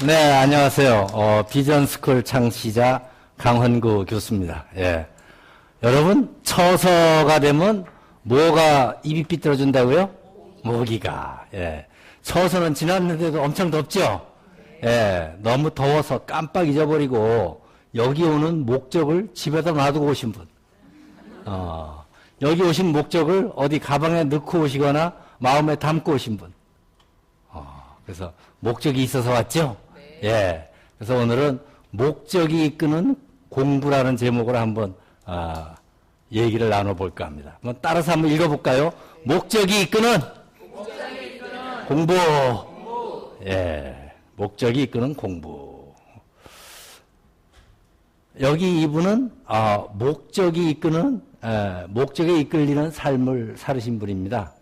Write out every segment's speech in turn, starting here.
네, 안녕하세요. 비전스쿨 창시자 강헌구 교수입니다. 예. 여러분, 처서가 되면 뭐가 입이 삐뚤어진다고요? 모기가. 예. 처서는 지났는데도 엄청 덥죠? 예. 너무 더워서 깜빡 잊어버리고 여기 오는 목적을 집에다 놔두고 오신 분. 여기 오신 목적을 어디 가방에 넣고 오시거나 마음에 담고 오신 분. 그래서 목적이 있어서 왔죠? 네. 예. 그래서 오늘은 목적이 이끄는 공부라는 제목으로 한번 얘기를 나눠볼까 합니다. 한번 따라서 한번 읽어볼까요? 네. 목적이 이끄는 공부. 예. 목적이 이끄는 공부. 여기 이분은 목적이 이끄는 목적에 이끌리는 삶을 살으신 분입니다.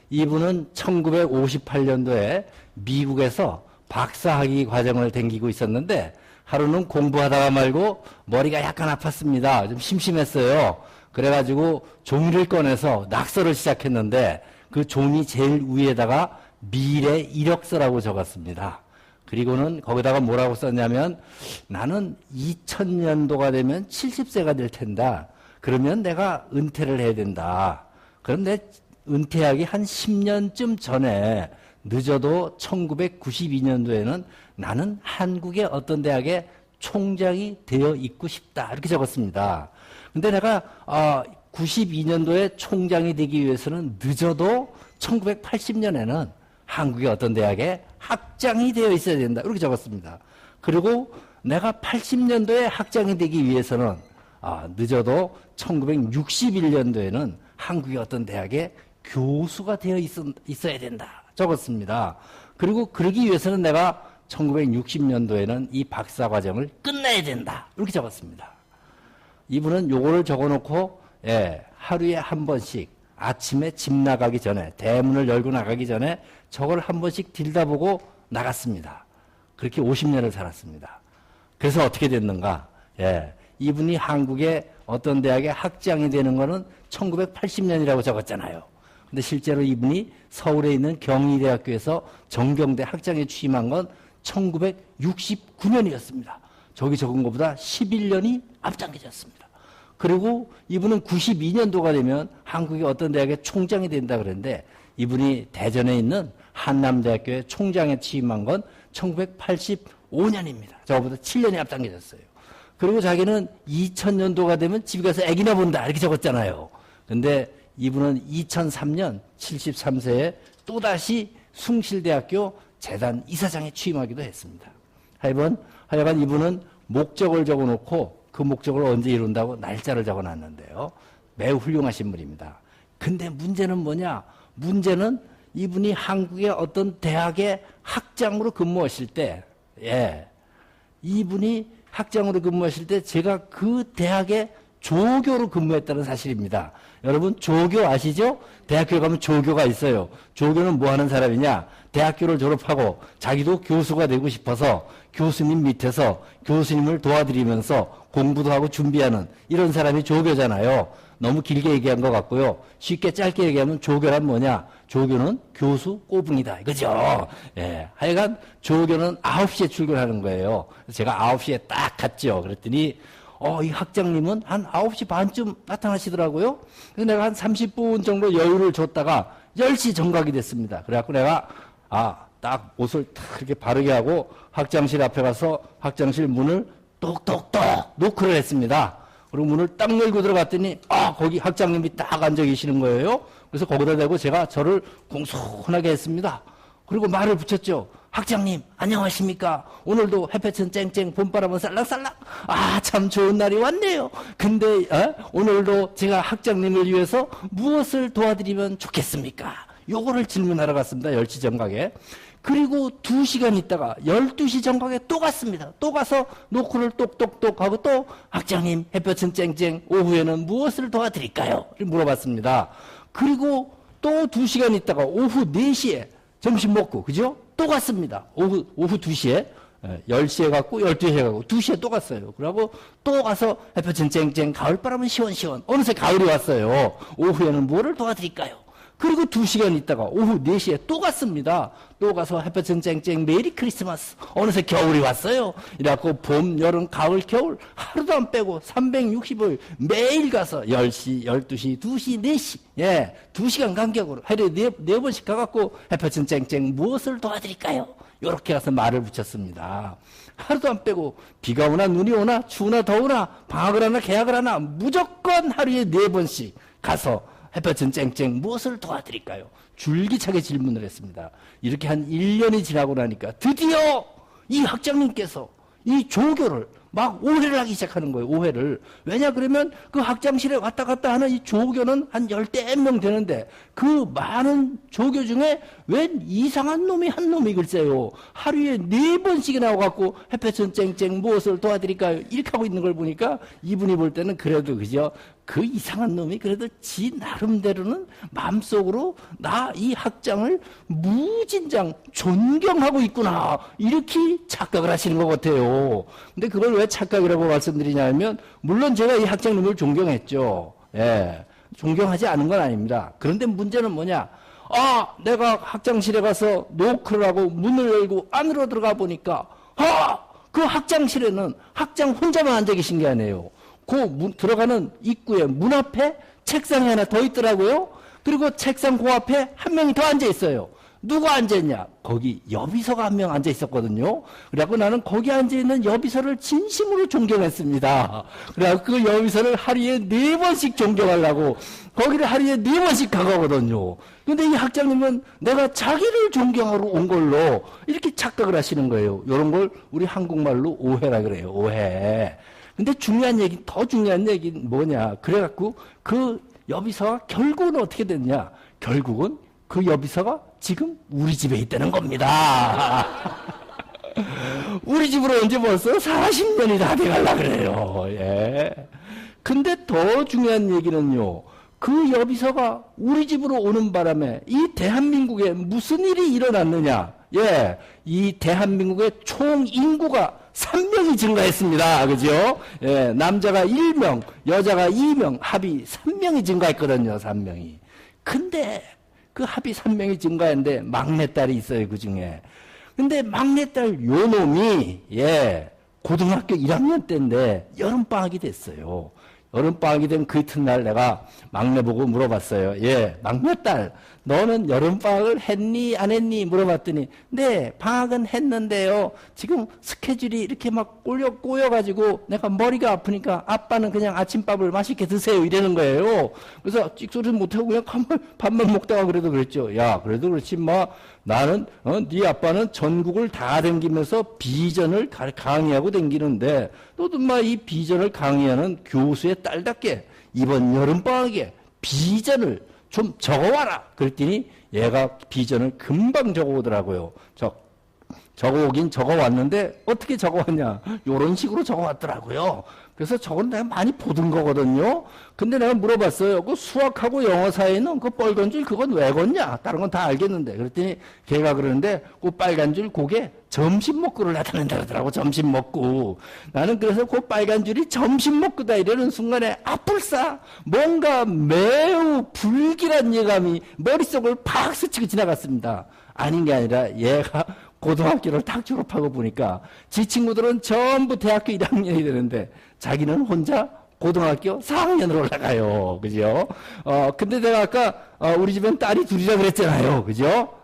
이분은 1958년도에 미국에서 박사학위 과정을 댕기고 있었는데 하루는 공부하다가 말고 머리가 약간 아팠습니다. 좀 심심했어요. 그래가지고 종이를 꺼내서 낙서를 시작했는데 그 종이 제일 위에다가 미래 이력서라고 적었습니다. 그리고는 거기다가 뭐라고 썼냐면 나는 2000년도가 되면 70세가 될 텐다. 그러면 내가 은퇴를 해야 된다. 그럼 내 은퇴하기 한 10년쯤 전에 늦어도 1992년도에는 나는 한국의 어떤 대학의 총장이 되어 있고 싶다. 이렇게 적었습니다. 근데 내가 92년도에 총장이 되기 위해서는 늦어도 1980년에는 한국의 어떤 대학의 학장이 되어 있어야 된다. 이렇게 적었습니다. 그리고 내가 80년도에 학장이 되기 위해서는 늦어도 1961년도에는 한국의 어떤 대학의 교수가 되어 있어야 된다. 적었습니다. 그리고 그러기 위해서는 내가 1960년도에는 이 박사 과정을 끝내야 된다. 이렇게 적었습니다. 이분은 요거를 적어놓고 하루에 한 번씩 아침에 집 나가기 전에 대문을 열고 나가기 전에 저걸 한 번씩 들여다보고 나갔습니다. 그렇게 50년을 살았습니다. 그래서 어떻게 됐는가? 이분이 한국의 어떤 대학의 학장이 되는 거는 1980년이라고 적었잖아요. 근데 실제로 이분이 서울에 있는 경희대학교에서 정경대 학장에 취임한 건 1969년이었습니다. 저기 적은 것보다 11년이 앞당겨졌습니다. 그리고 이분은 92년도가 되면 한국의 어떤 대학의 총장이 된다 그랬는데 이분이 대전에 있는 한남대학교의 총장에 취임한 건 1985년입니다. 저거보다 7년이 앞당겨졌어요. 그리고 자기는 2000년도가 되면 집에 가서 애기나 본다 이렇게 적었잖아요. 근데 이분은 2003년 73세에 또다시 숭실대학교 재단 이사장에 취임하기도 했습니다. 하여간 이분은 목적을 적어놓고 그 목적을 언제 이룬다고 날짜를 적어놨는데요. 매우 훌륭하신 분입니다. 근데 문제는 뭐냐? 문제는 이분이 한국의 어떤 대학의 학장으로 근무하실 때, 이분이 학장으로 근무하실 때 제가 그 대학의 조교로 근무했다는 사실입니다. 여러분 조교 아시죠? 대학교에 가면 조교가 있어요. 조교는 뭐 하는 사람이냐? 대학교를 졸업하고 자기도 교수가 되고 싶어서 교수님 밑에서 교수님을 도와드리면서 공부도 하고 준비하는 이런 사람이 조교잖아요. 너무 길게 얘기한 것 같고요. 쉽게 짧게 얘기하면 조교란 뭐냐? 조교는 교수 꼬붕이다. 이거죠. 하여간 조교는 9시에 출근하는 거예요. 제가 9시에 딱 갔죠. 그랬더니 이 학장님은 한 9시 반쯤 나타나시더라고요. 그래서 내가 한 30분 정도 여유를 줬다가 10시 정각이 됐습니다. 그래갖고 내가 딱 옷을 딱 이렇게 바르게 하고 학장실 앞에 가서 학장실 문을 똑똑똑 노크를 했습니다. 그리고 문을 딱 열고 들어갔더니 거기 학장님이 딱 앉아 계시는 거예요. 그래서 거기다 대고 제가 저를 공손하게 했습니다. 그리고 말을 붙였죠. 학장님 안녕하십니까? 오늘도 햇볕은 쨍쨍 봄바람은 쌀랑쌀랑 참 좋은 날이 왔네요. 근데 오늘도 제가 학장님을 위해서 무엇을 도와드리면 좋겠습니까? 요거를 질문하러 갔습니다. 10시 정각에. 그리고 2시간 있다가 12시 정각에 또 갔습니다. 또 가서 노크를 똑똑똑 하고 또 학장님 햇볕은 쨍쨍 오후에는 무엇을 도와드릴까요? 물어봤습니다. 그리고 또 2시간 있다가 오후 4시에 점심 먹고 그죠? 또 갔습니다. 오후 2시에 10시에 갔고 12시에 가고 2시에 또 갔어요. 그러고 또 가서 햇볕은 쨍쨍 가을바람은 시원시원 어느새 가을이 왔어요. 오후에는 뭐를 도와드릴까요? 그리고 2시간 있다가 오후 4시에 또 갔습니다. 또 가서 햇볕은 쨍쨍 메리 크리스마스. 어느새 겨울이 왔어요. 이래갖고 봄, 여름, 가을, 겨울 하루도 안 빼고 365일 매일 가서 10시, 12시, 2시, 4시. 예, 2시간 간격으로 하루에 네 번씩 가갖고 햇볕은 쨍쨍 무엇을 도와드릴까요? 요렇게 가서 말을 붙였습니다. 하루도 안 빼고 비가 오나 눈이 오나 추우나 더우나 방학을 하나 개학을 하나 무조건 하루에 4번씩 가서 햇볕은 쨍쨍 무엇을 도와드릴까요? 줄기차게 질문을 했습니다. 이렇게 한 1년이 지나고 나니까 드디어 이 학장님께서 이 조교를 막 오해를 하기 시작하는 거예요. 오해를. 왜냐 그러면 그 학장실에 왔다 갔다 하는 이 조교는 한 10명 되는데 그 많은 조교 중에 웬 이상한 놈이 한 놈이 글쎄요. 하루에 4번씩이나 와갖고 햇볕은 쨍쨍 무엇을 도와드릴까요? 이렇게 하고 있는 걸 보니까 이분이 볼 때는 그래도 그죠? 그 이상한 놈이 그래도 지 나름대로는 마음속으로 나 이 학장을 무진장 존경하고 있구나 이렇게 착각을 하시는 것 같아요. 근데 그걸 왜 착각이라고 말씀드리냐면 물론 제가 이 학장님을 존경했죠. 예, 존경하지 않은 건 아닙니다. 그런데 문제는 뭐냐? 내가 학장실에 가서 노크를 하고 문을 열고 안으로 들어가 보니까 그 학장실에는 학장 혼자만 앉아 계신 게 아니에요. 들어가는 입구에 문 앞에 책상이 하나 더 있더라고요. 그리고 책상 그 앞에 한 명이 더 앉아 있어요. 누가 앉아있냐? 거기 여비서가 한 명 앉아 있었거든요. 그래갖고 나는 거기 앉아 있는 여비서를 진심으로 존경했습니다. 그래갖고 그 여비서를 하루에 4번씩 존경하려고 거기를 하루에 4번씩 가거든요. 근데 이 학장님은 내가 자기를 존경하러 온 걸로 이렇게 착각을 하시는 거예요. 이런 걸 우리 한국말로 오해라 그래요. 오해. 근데 더 중요한 얘기는 뭐냐. 그래갖고 그 여비서가 결국은 어떻게 됐냐. 결국은 그 여비서가 지금 우리 집에 있다는 겁니다. 우리 집으로 언제 벌써 40년이 다 돼갈라 그래요. 예. 근데 더 중요한 얘기는요. 그 여비서가 우리 집으로 오는 바람에 이 대한민국에 무슨 일이 일어났느냐. 예. 이 대한민국의 총 인구가 3명이 증가했습니다. 그죠? 예, 남자가 1명, 여자가 2명, 합이 3명이 증가했거든요. 3명이. 근데 그 합이 3명이 증가했는데 막내딸이 있어요. 그 중에. 근데 막내딸 요 놈이 고등학교 1학년 때인데 여름방학이 됐어요. 여름방학이 된 그 이튿날 내가 막내 보고 물어봤어요. 막내딸 너는 여름방학을 했니 안 했니 물어봤더니 네 방학은 했는데요. 지금 스케줄이 이렇게 막 꼬여가지고 내가 머리가 아프니까 아빠는 그냥 아침밥을 맛있게 드세요 이러는 거예요. 그래서 찍소리를 못하고 그냥 밥만 먹다가 그래도 그랬죠. 야 그래도 그렇지 뭐 나는 네 아빠는 전국을 다 댕기면서 비전을 강의하고 댕기는데 너도 막 이 비전을 강의하는 교수의 딸답게 이번 여름방학에 비전을 좀 적어와라. 그랬더니 얘가 비전을 금방 적어오더라고요. 적어오긴 적어왔는데 어떻게 적어왔냐. 요런 식으로 적어왔더라고요. 그래서 저건 내가 많이 보던 거거든요. 근데 내가 물어봤어요. 그 수학하고 영어 사이에는 그 빨간 줄 그건 왜 걷냐? 다른 건 다 알겠는데. 그랬더니 걔가 그러는데 그 빨간 줄 그게 점심 먹고를 나타낸다 그러더라고. 점심 먹고. 나는 그래서 그 빨간 줄이 점심 먹고다 이러는 순간에 아뿔싸 뭔가 매우 불길한 예감이 머릿속을 팍 스치고 지나갔습니다. 아닌 게 아니라 얘가 고등학교를 딱 졸업하고 보니까 지 친구들은 전부 대학교 1학년이 되는데 자기는 혼자 고등학교 4학년으로 올라가요. 그죠? 근데 내가 아까 우리 집엔 딸이 둘이라 그랬잖아요. 그죠?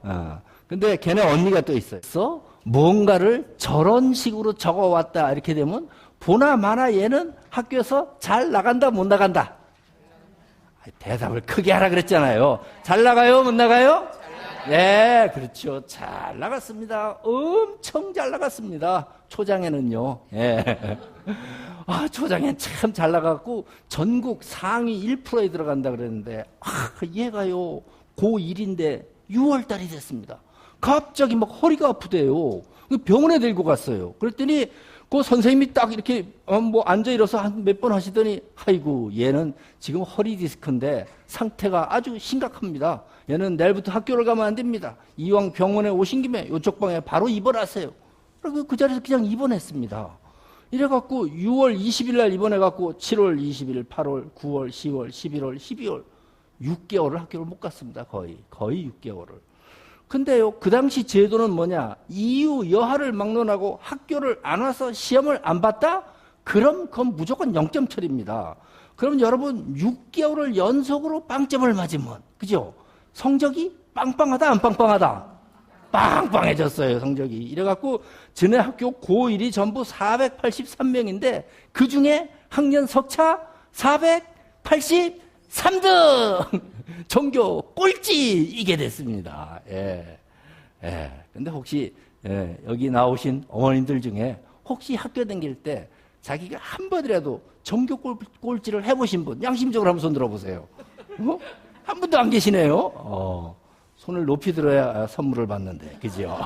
근데 걔네 언니가 또 있어요. 뭔가를 저런 식으로 적어왔다 이렇게 되면 보나 마나 얘는 학교에서 잘 나간다 못 나간다. 대답을 크게 하라 그랬잖아요. 잘 나가요 못 나가요? 네, 그렇죠. 잘 나갔습니다. 엄청 잘 나갔습니다. 초장에는요. 예. 초장에 참 잘 나갔고 전국 상위 1%에 들어간다 그랬는데 얘가요 고1인데 6월달이 됐습니다. 갑자기 막 허리가 아프대요. 병원에 데리고 갔어요. 그랬더니 그 선생님이 딱 이렇게 앉아 일어서 한 몇 번 하시더니 아이고 얘는 지금 허리 디스크인데 상태가 아주 심각합니다. 얘는 내일부터 학교를 가면 안 됩니다. 이왕 병원에 오신 김에 이쪽 방에 바로 입원하세요. 그리고 그 자리에서 그냥 입원했습니다. 이래갖고 6월 20일 날 입원해갖고 7월 20일, 8월, 9월, 10월, 11월, 12월 6개월을 학교를 못 갔습니다. 거의 6개월을. 근데요, 그 당시 제도는 뭐냐? 이유 여하를 막론하고 학교를 안 와서 시험을 안 봤다? 그럼 그건 무조건 0점 처리입니다. 그럼 여러분 6개월을 연속으로 빵점을 맞으면, 그죠? 성적이 빵빵하다 안 빵빵하다? 빵빵해졌어요, 성적이. 이래갖고 전에 학교 고1이 전부 483명인데 그 중에 학년 석차 483등! 전교 꼴찌 이게 됐습니다. 예. 예. 근데 혹시 여기 나오신 어머님들 중에 혹시 학교 다닐 때 자기가 한 번이라도 전교 꼴찌를 해보신 분 양심적으로 한번 손 들어보세요. 한 분도 안 계시네요. 손을 높이 들어야 선물을 받는데, 그죠?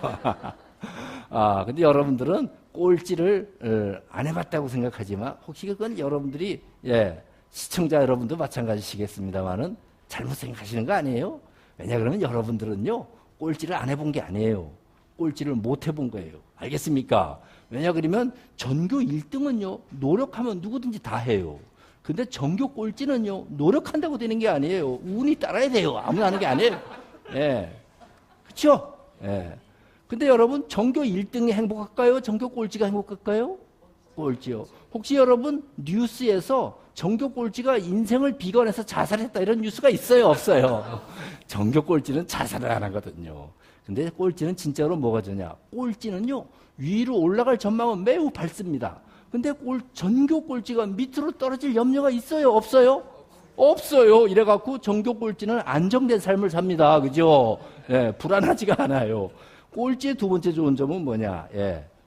근데 여러분들은 꼴찌를 안 해봤다고 생각하지만 혹시 그건 여러분들이 시청자 여러분도 마찬가지시겠습니다만은 잘못 생각하시는 거 아니에요? 왜냐 그러면 여러분들은요 꼴찌를 안 해본 게 아니에요. 꼴찌를 못 해본 거예요. 알겠습니까? 왜냐 그러면 전교 1등은요 노력하면 누구든지 다 해요. 근데 전교 꼴찌는요 노력한다고 되는 게 아니에요. 운이 따라야 돼요. 아무나 하는 게 아니에요. 예, 그렇죠? 예. 근데 여러분 전교 1등이 행복할까요? 전교 꼴찌가 행복할까요? 꼴찌요. 혹시 여러분 뉴스에서 전교 꼴찌가 인생을 비관해서 자살했다 이런 뉴스가 있어요? 없어요? 전교 꼴찌는 자살을 안 하거든요. 근데 꼴찌는 진짜로 뭐가 되냐? 꼴찌는요 위로 올라갈 전망은 매우 밝습니다. 근데 전교 꼴찌가 밑으로 떨어질 염려가 있어요? 없어요? 없어요. 이래갖고 전교 꼴찌는 안정된 삶을 삽니다. 그죠? 예, 불안하지가 않아요. 꼴찌의 두 번째 좋은 점은 뭐냐?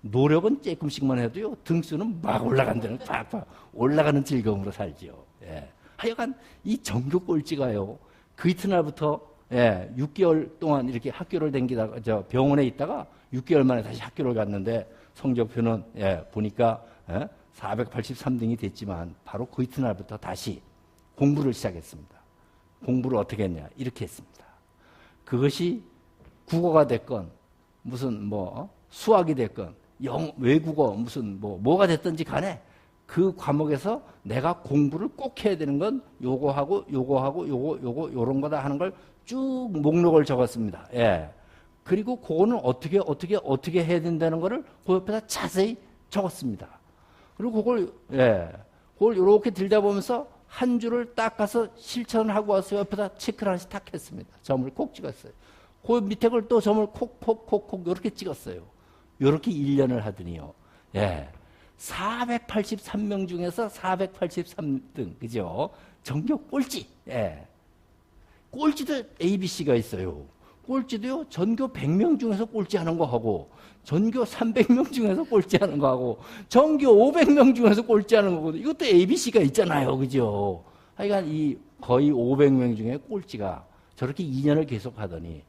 노력은 조금씩만 해도요, 등수는 막 올라간다는, 팍팍 올라가는 즐거움으로 살지요. 하여간 이 전교 꼴찌가요, 그 이튿날부터 6개월 동안 이렇게 학교를 다니다가, 병원에 있다가 6개월 만에 다시 학교를 갔는데 성적표는 보니까 483등이 됐지만 바로 그 이튿날부터 다시 공부를 시작했습니다. 공부를 어떻게 했냐? 이렇게 했습니다. 그것이 국어가 됐건, 무슨 수학이 됐건, 외국어, 무슨 뭐가 됐든지 간에 그 과목에서 내가 공부를 꼭 해야 되는 건 요거하고, 요런 거다 하는 걸 쭉 목록을 적었습니다. 그리고 그거는 어떻게 해야 된다는 거를 그 옆에다 자세히 적었습니다. 그리고 그걸 이렇게 들다 보면서 한 줄을 딱 가서 실천을 하고 와서 옆에다 체크를 하나씩 딱 했습니다. 점을 콕 찍었어요. 그 밑에 걸 또 점을 콕 이렇게 찍었어요. 이렇게 1년을 하더니요. 483명 중에서 483등, 그죠? 전교 꼴찌. 꼴찌도 ABC가 있어요. 꼴찌도요, 전교 100명 중에서 꼴찌하는 거 하고, 전교 300명 중에서 꼴찌하는 거 하고, 전교 500명 중에서 꼴찌하는 거거든요. 이것도 ABC가 있잖아요. 그죠? 하여간 거의 500명 중에 꼴찌가 저렇게 2년을 계속 하더니,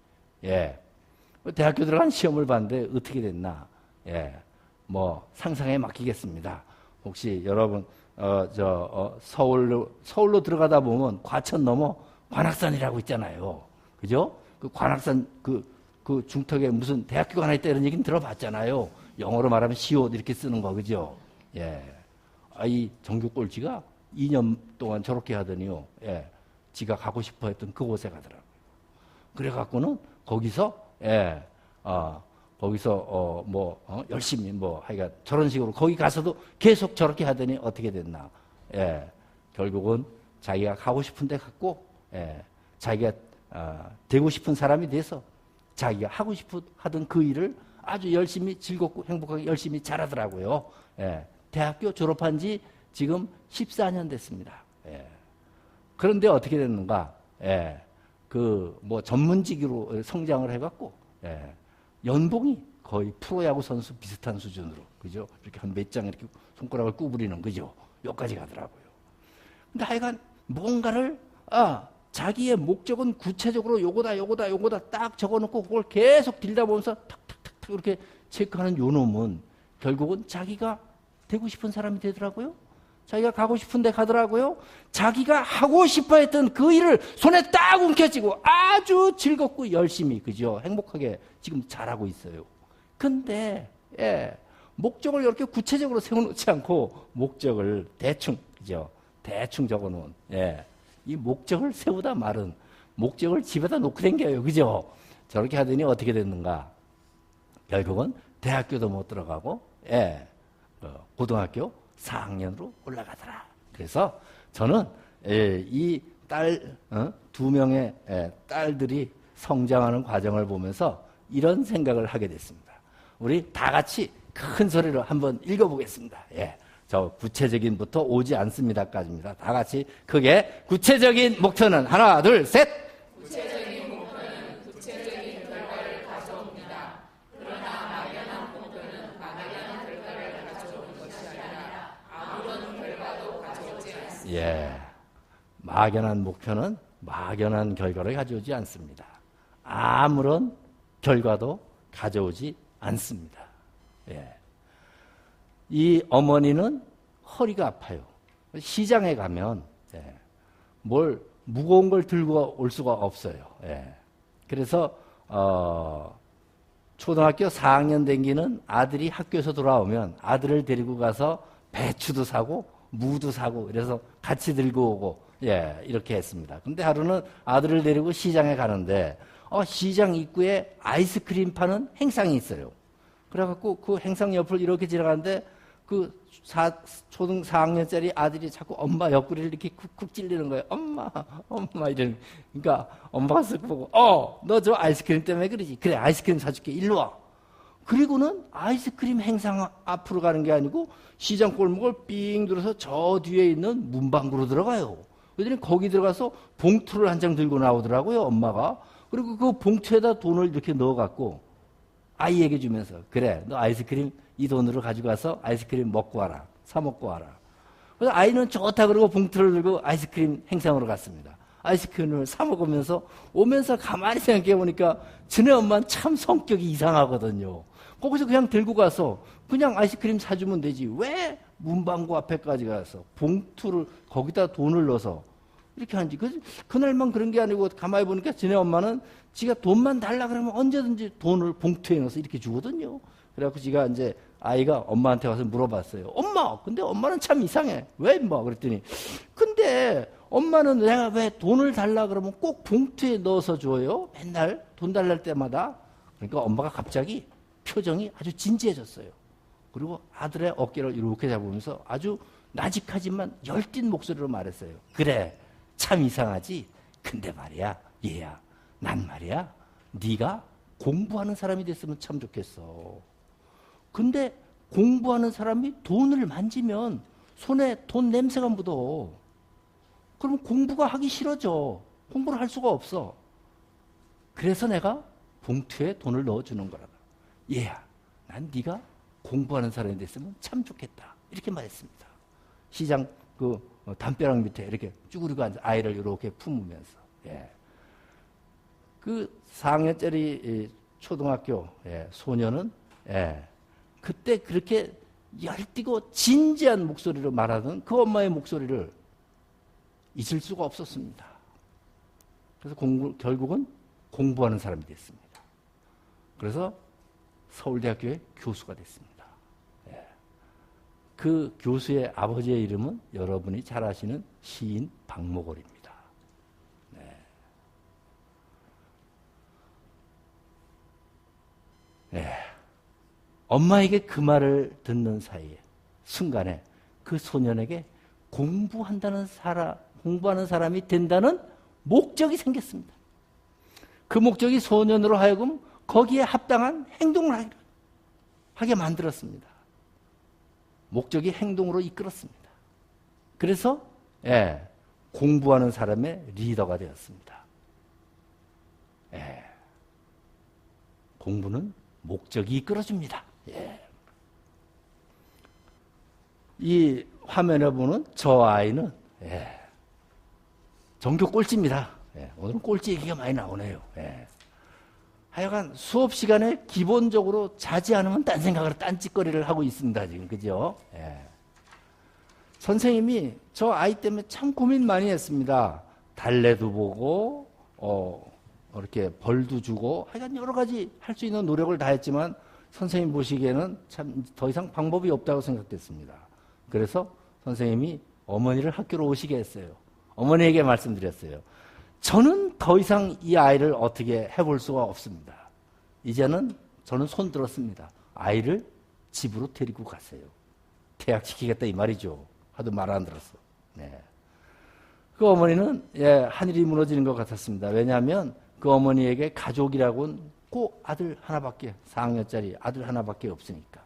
대학교 들어간 시험을 봤는데 어떻게 됐나? 상상에 맡기겠습니다. 혹시 여러분, 서울로 들어가다 보면 과천 넘어 관악산이라고 있잖아요. 그죠? 그 관악산 그 중턱에 무슨 대학교가 하나 있다 이런 얘기는 들어봤잖아요. 영어로 말하면 시옷 이렇게 쓰는 거, 그죠? 이 전교 꼴찌가 2년 동안 저렇게 하더니요. 지가 가고 싶어 했던 그곳에 가더라고요. 그래갖고는 거기서 열심히 하여간 저런 식으로 거기 가서도 계속 저렇게 하더니 어떻게 됐나? 결국은 자기가 가고 싶은 데 갔고, 자기가 되고 싶은 사람이 돼서 자기가 하고 싶어 하던 그 일을 아주 열심히 즐겁고 행복하게 열심히 잘하더라고요. 대학교 졸업한 지 지금 14년 됐습니다. 그런데 어떻게 됐는가? 전문직으로 성장을 해갖고, 연봉이 거의 프로야구 선수 비슷한 수준으로, 그죠? 이렇게 한 몇 장 이렇게 손가락을 구부리는, 그죠? 여기까지 가더라고요. 근데 하여간 뭔가를, 자기의 목적은 구체적으로 요거다 딱 적어놓고 그걸 계속 들다 보면서 탁탁탁 이렇게 체크하는 요 놈은 결국은 자기가 되고 싶은 사람이 되더라고요. 자기가 가고 싶은 데 가더라고요. 자기가 하고 싶어 했던 그 일을 손에 딱 움켜쥐고 아주 즐겁고 열심히, 그죠? 행복하게 지금 잘하고 있어요. 근데, 목적을 이렇게 구체적으로 세워놓지 않고 목적을 대충, 그죠? 대충 적어놓은, 이 목적을 세우다 말은 목적을 집에다 놓고 댕겨요. 그죠? 저렇게 하더니 어떻게 됐는가? 결국은 대학교도 못 들어가고, 예, 고등학교 4학년으로 올라가더라. 그래서 저는 이 딸, 두 명의 딸들이 성장하는 과정을 보면서 이런 생각을 하게 됐습니다. 우리 다 같이 큰 소리로 한번 읽어보겠습니다. 예. 저 구체적인부터 오지 않습니다까지입니다. 다 같이 크게 구체적인 목표는 하나, 둘, 셋. 구체적인 목표는 구체적인 결과를 가져옵니다. 그러나 막연한 목표는 막연한 결과를 가져오는 것이 아니라 아무런 결과도 가져오지 않습니다. 예. 막연한 목표는 막연한 결과를 가져오지 않습니다. 아무런 결과도 가져오지 않습니다. 예. 이 어머니는 허리가 아파요. 시장에 가면 뭘 무거운 걸 들고 올 수가 없어요. 그래서 초등학교 4학년 댕기는 아들이 학교에서 돌아오면 아들을 데리고 가서 배추도 사고 무도 사고 그래서 같이 들고 오고 이렇게 했습니다. 근데 하루는 아들을 데리고 시장에 가는데 시장 입구에 아이스크림 파는 행상이 있어요. 그래갖고 그 행상 옆을 이렇게 지나가는데 초등 4학년짜리 아들이 자꾸 엄마 옆구리를 이렇게 쿡쿡 찔리는 거예요. 엄마, 이러는. 그러니까 엄마가 쓱 보고, 너 저 아이스크림 때문에 그러지. 그래, 아이스크림 사줄게. 일로 와. 그리고는 아이스크림 행상 앞으로 가는 게 아니고 시장 골목을 삥 들어서 저 뒤에 있는 문방구로 들어가요. 그랬더니 거기 들어가서 봉투를 한 장 들고 나오더라고요, 엄마가. 그리고 그 봉투에다 돈을 이렇게 넣어갖고 아이에게 주면서, 그래, 너 아이스크림 이 돈으로 가지고 가서 아이스크림 먹고 와라. 사 먹고 와라. 그래서 아이는 좋다 그러고 봉투를 들고 아이스크림 행상으로 갔습니다. 아이스크림을 사 먹으면서 오면서 가만히 생각해 보니까 지네 엄마는 참 성격이 이상하거든요. 거기서 그냥 들고 가서 그냥 아이스크림 사주면 되지. 왜 문방구 앞에까지 가서 봉투를 거기다 돈을 넣어서 이렇게 하는지. 그날만 그런 게 아니고 가만히 보니까 지네 엄마는 지가 돈만 달라 그러면 언제든지 돈을 봉투에 넣어서 이렇게 주거든요. 그래갖고 지가 이제 아이가 엄마한테 와서 물어봤어요. 엄마, 근데 엄마는 참 이상해. 왜 임마? 그랬더니 근데 엄마는 내가 왜 돈을 달라 그러면 꼭 봉투에 넣어서 줘요? 맨날 돈 달랄 때마다. 그러니까 엄마가 갑자기 표정이 아주 진지해졌어요. 그리고 아들의 어깨를 이렇게 잡으면서 아주 나직하지만 열띤 목소리로 말했어요. 그래, 참 이상하지? 근데 말이야, 얘야, 난 말이야, 네가 공부하는 사람이 됐으면 참 좋겠어. 근데 공부하는 사람이 돈을 만지면 손에 돈 냄새가 묻어. 그럼 공부가 하기 싫어져. 공부를 할 수가 없어. 그래서 내가 봉투에 돈을 넣어주는 거라. 얘야, 난 네가 공부하는 사람이 됐으면 참 좋겠다. 이렇게 말했습니다. 시장 담벼락 밑에 이렇게 쭈그리고 앉아 아이를 이렇게 품으면서. 그 4학년짜리 초등학교 소녀는 그때 그렇게 열띠고 진지한 목소리로 말하던 그 엄마의 목소리를 잊을 수가 없었습니다. 그래서 결국은 공부하는 사람이 됐습니다. 그래서 서울대학교의 교수가 됐습니다. 그 교수의 아버지의 이름은 여러분이 잘 아시는 시인 박목월입니다. 엄마에게 그 말을 듣는 사이에 순간에 그 소년에게 공부하는 사람이 된다는 목적이 생겼습니다. 그 목적이 소년으로 하여금 거기에 합당한 행동을 하게 만들었습니다. 목적이 행동으로 이끌었습니다. 그래서 공부하는 사람의 리더가 되었습니다. 공부는 목적이 이끌어줍니다. 이 화면에 보는 저 아이는 전교 꼴찌입니다. 오늘은 꼴찌 얘기가 많이 나오네요. 하여간 수업 시간에 기본적으로 자지 않으면 딴 생각을 딴짓거리를 하고 있습니다. 지금 그죠? 선생님이 저 아이 때문에 참 고민 많이 했습니다. 달래도 보고 이렇게 벌도 주고 하여간 여러 가지 할 수 있는 노력을 다했지만 선생님 보시기에는 참 더 이상 방법이 없다고 생각됐습니다. 그래서 선생님이 어머니를 학교로 오시게 했어요. 어머니에게 말씀드렸어요. 저는 더 이상 이 아이를 어떻게 해볼 수가 없습니다. 이제는 저는 손 들었습니다. 아이를 집으로 데리고 가세요. 퇴학시키겠다 이 말이죠. 하도 말 안 들었어. 네. 그 어머니는 하늘이 무너지는 것 같았습니다. 왜냐하면 그 어머니에게 가족이라고는 꼭 아들 하나밖에, 4학년짜리 아들 하나밖에 없으니까.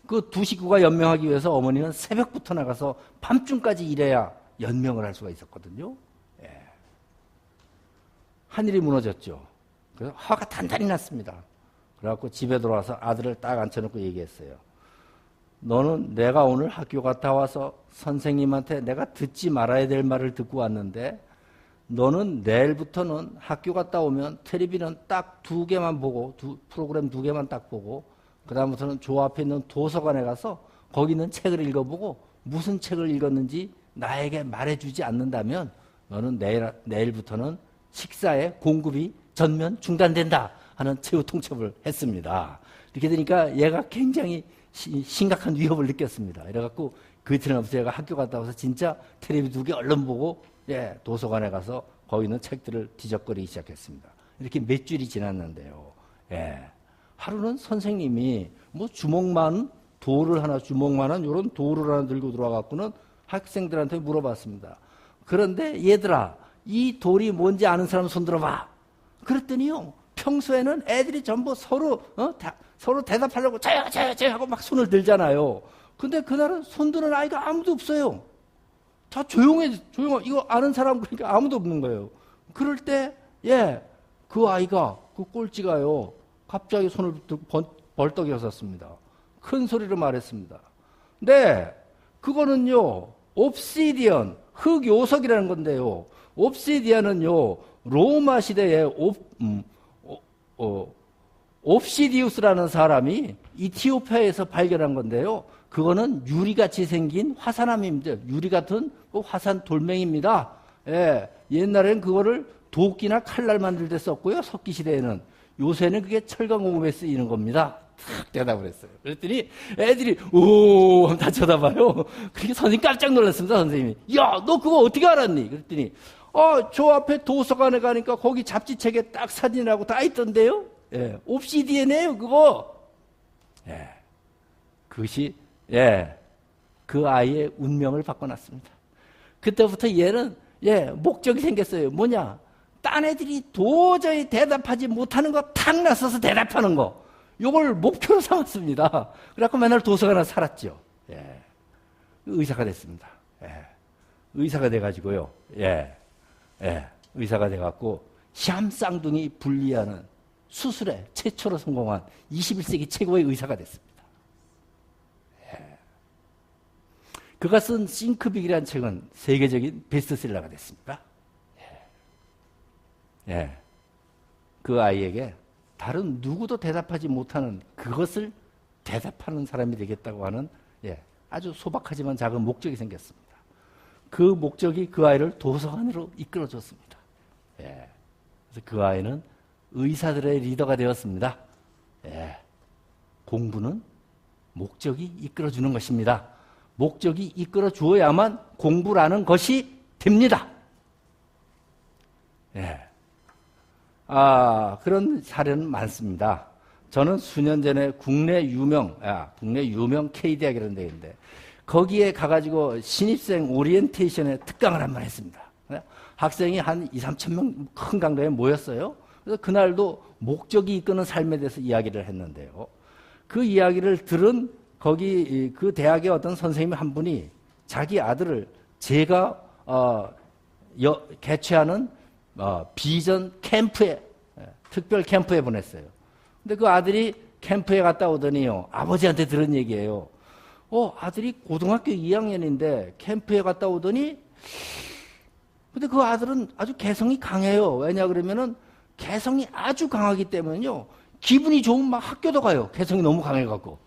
그 두 식구가 연명하기 위해서 어머니는 새벽부터 나가서 밤중까지 일해야 연명을 할 수가 있었거든요. 하늘이 무너졌죠. 그래서 화가 단단히 났습니다. 그래갖고 집에 들어와서 아들을 딱 앉혀놓고 얘기했어요. 너는 내가 오늘 학교 갔다 와서 선생님한테 내가 듣지 말아야 될 말을 듣고 왔는데 너는 내일부터는 학교 갔다 오면 텔레비는 딱 2개만 보고 프로그램 2개만 딱 보고 그 다음부터는 조 앞에 있는 도서관에 가서 거기 있는 책을 읽어보고 무슨 책을 읽었는지 나에게 말해주지 않는다면 너는 내일부터는 식사에 공급이 전면 중단된다 하는 최후 통첩을 했습니다. 이렇게 되니까 얘가 굉장히 심각한 위협을 느꼈습니다. 이래갖고 그 이튿날부터 얘가 학교 갔다 와서 진짜 텔레비 2개 얼른 보고 도서관에 가서 거기 있는 책들을 뒤적거리기 시작했습니다. 이렇게 몇 주일이 지났는데요. 하루는 선생님이 뭐 주먹만한 이런 돌을 하나 들고 들어와갖고는 학생들한테 물어봤습니다. 그런데 얘들아, 이 돌이 뭔지 아는 사람 손 들어봐. 그랬더니요, 평소에는 애들이 전부 서로 대답하려고 저요 하고 막 손을 들잖아요. 근데 그날은 손 드는 아이가 아무도 없어요. 다 조용해. 이거 아는 사람 그러니까 아무도 없는 거예요. 그럴 때, 그 아이가, 그 꼴찌가요, 갑자기 손을 벌떡 일어섰습니다. 큰 소리로 말했습니다. 네, 그거는요, 옵시디언, 흑요석이라는 건데요. 옵시디언은요, 로마 시대에 옵시디우스라는 사람이 이티오피아에서 발견한 건데요. 그거는 유리같이 생긴 화산암입니다. 유리 같은 그 화산 돌멩이입니다. 옛날에는 그거를 도끼나 칼날 만들 때 썼고요. 석기 시대에는. 요새는 그게 철강 공업에 쓰이는 겁니다. 탁 대답을 했어요. 그랬더니 애들이 오 하면 다 쳐다봐요. 그렇게 선생님 깜짝 놀랐습니다. 선생님이. 야, 너 그거 어떻게 알았니? 그랬더니 저 앞에 도서관에 가니까 거기 잡지책에 딱 사진하고 다 있던데요. 옵시디언이에요 그거. 그것이 그 아이의 운명을 바꿔놨습니다. 그때부터 얘는 목적이 생겼어요. 뭐냐? 딴 애들이 도저히 대답하지 못하는 거 탁 나서서 대답하는 거. 요걸 목표로 삼았습니다. 그래갖고 맨날 도서관에 살았죠. 의사가 됐습니다. 의사가 돼가지고요. 의사가 돼갖고 시암 쌍둥이 분리하는 수술에 최초로 성공한 21세기 최고의 의사가 됐습니다. 그가 쓴 싱크빅이라는 책은 세계적인 베스트셀러가 됐습니다. 그 아이에게 다른 누구도 대답하지 못하는 그것을 대답하는 사람이 되겠다고 하는 아주 소박하지만 작은 목적이 생겼습니다. 그 목적이 그 아이를 도서관으로 이끌어줬습니다. 그래서 그 아이는 의사들의 리더가 되었습니다. 공부는 목적이 이끌어주는 것입니다. 목적이 이끌어주어야만 공부라는 것이 됩니다. 그런 사례는 많습니다. 저는 수년 전에 국내 유명 K대학이라는 데인데 거기에 가가지고 신입생 오리엔테이션에 특강을 한 번 했습니다. 학생이 한 2~3천 명 큰 강당에 모였어요. 그래서 그날도 목적이 이끄는 삶에 대해서 이야기를 했는데요. 그 이야기를 들은 거기 그 대학의 어떤 선생님 한 분이 자기 아들을 제가 개최하는 비전 캠프에 특별 캠프에 보냈어요. 근데 그 아들이 캠프에 갔다 오더니요. 아버지한테 들은 얘기예요. 아들이 고등학교 2학년인데 캠프에 갔다 오더니 근데 그 아들은 아주 개성이 강해요. 왜냐 그러면은 개성이 아주 강하기 때문에요. 기분이 좋으면 막 학교도 가요. 개성이 너무 강해갖고.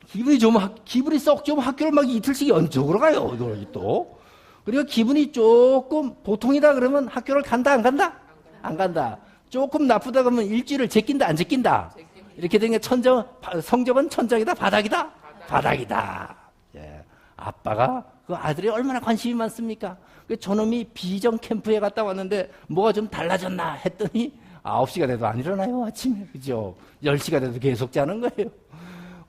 기분이 썩 좋으면 학교를 막 이틀씩 연속으로 가요. 이걸 또. 그리고 기분이 조금 보통이다 그러면 학교를 간다 안 간다? 안 간다. 조금 나쁘다 그러면 일주일을 제낀다 안 제낀다? 이렇게 되는 게 성적은 천장이다 바닥이다? 바닥이다. 아빠가 그 아들이 얼마나 관심이 많습니까? 그 저놈이 비전 캠프에 갔다 왔는데 뭐가 좀 달라졌나 했더니 9시가 돼도 안 일어나요, 아침에. 그죠? 10시가 돼도 계속 자는 거예요.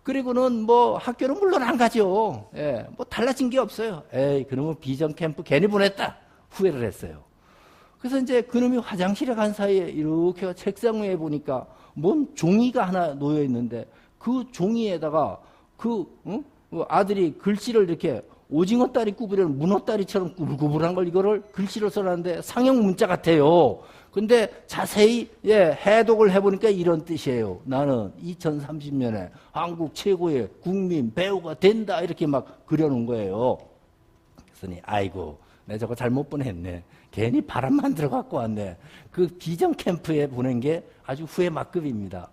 그리고는 뭐 학교는 물론 안 가죠. 예, 뭐 달라진 게 없어요. 에이, 그놈은 비전 캠프 괜히 보냈다. 후회를 했어요. 그래서 이제 그놈이 화장실에 간 사이에 이렇게 책상 위에 보니까 뭔 종이가 하나 놓여 있는데 그 종이에다가 그 아들이 글씨를 이렇게 오징어 다리 구부리는 문어 다리처럼 구불구불한 걸 이거를 글씨로 써놨는데 상형 문자 같아요. 근데 자세히 해독을 해보니까 이런 뜻이에요. 나는 2030년에 한국 최고의 국민 배우가 된다 이렇게 막 그려놓은 거예요. 그랬더니 아이고 내가 저거 잘못 보냈네. 괜히 바람만 들어갖고 왔네. 그 비전 캠프에 보낸 게 아주 후회 막급입니다.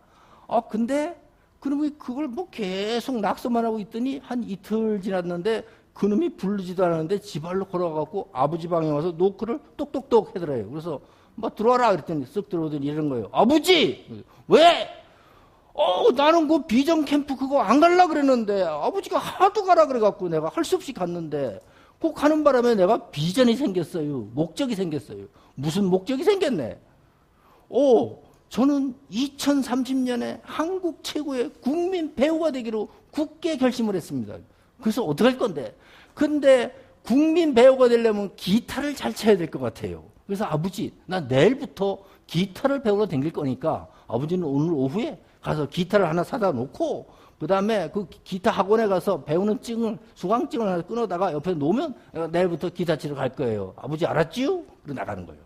근데 그놈이 그걸 뭐 계속 낙서만 하고 있더니 한 이틀 지났는데 그놈이 부르지도 않았는데 지발로 걸어가고 아버지 방에 와서 노크를 똑똑똑 하더래요. 그래서 뭐 들어와라 그랬더니 쓱 들어오더니 이런 거예요. 아버지! 왜? 나는 그 비전 캠프 그거 안 갈라 그랬는데 아버지가 하도 가라 그래갖고 내가 할 수 없이 갔는데 그 가는 바람에 내가 비전이 생겼어요. 목적이 생겼어요. 무슨 목적이 생겼네? 저는 2030년에 한국 최고의 국민 배우가 되기로 굳게 결심을 했습니다. 그래서 어떻게 할 건데? 근데 국민 배우가 되려면 기타를 잘 쳐야 될 것 같아요. 그래서 아버지, 나 내일부터 기타를 배우러 다닐 거니까 아버지는 오늘 오후에 가서 기타를 하나 사다 놓고 그 다음에 그 기타 학원에 가서 배우는 수강증을 하나 끊어다가 옆에 놓으면 내가 내일부터 기타 치러 갈 거예요. 아버지 알았지요? 그러고 나가는 거예요.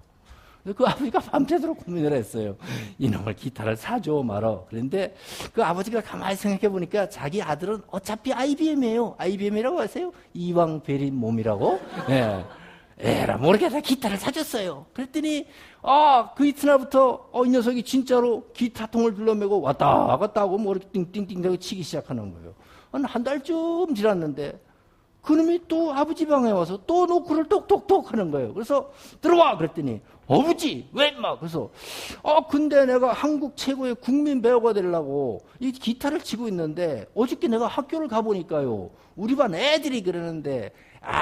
그 아버지가 밤새도록 고민을 했어요. 이놈을 기타를 사줘 말어. 그런데 그 아버지가 가만히 생각해 보니까 자기 아들은 어차피 IBM이에요. IBM이라고 아세요? 이왕 베린 몸이라고. 네. 에라 모르게 다 기타를 사줬어요. 그랬더니 그 이튿날부터 이 녀석이 진짜로 기타통을 둘러매고 왔다 갔다 하고 뭐 이렇게 띵띵띵 대고 치기 시작하는 거예요. 한 달쯤 지났는데 그놈이 또 아버지 방에 와서 또 노크를 똑똑똑 하는 거예요. 그래서 들어와 그랬더니 아버지 왜 인마 그래서 근데 내가 한국 최고의 국민 배우가 되려고 이 기타를 치고 있는데 어저께 내가 학교를 가보니까요 우리 반 애들이 그러는데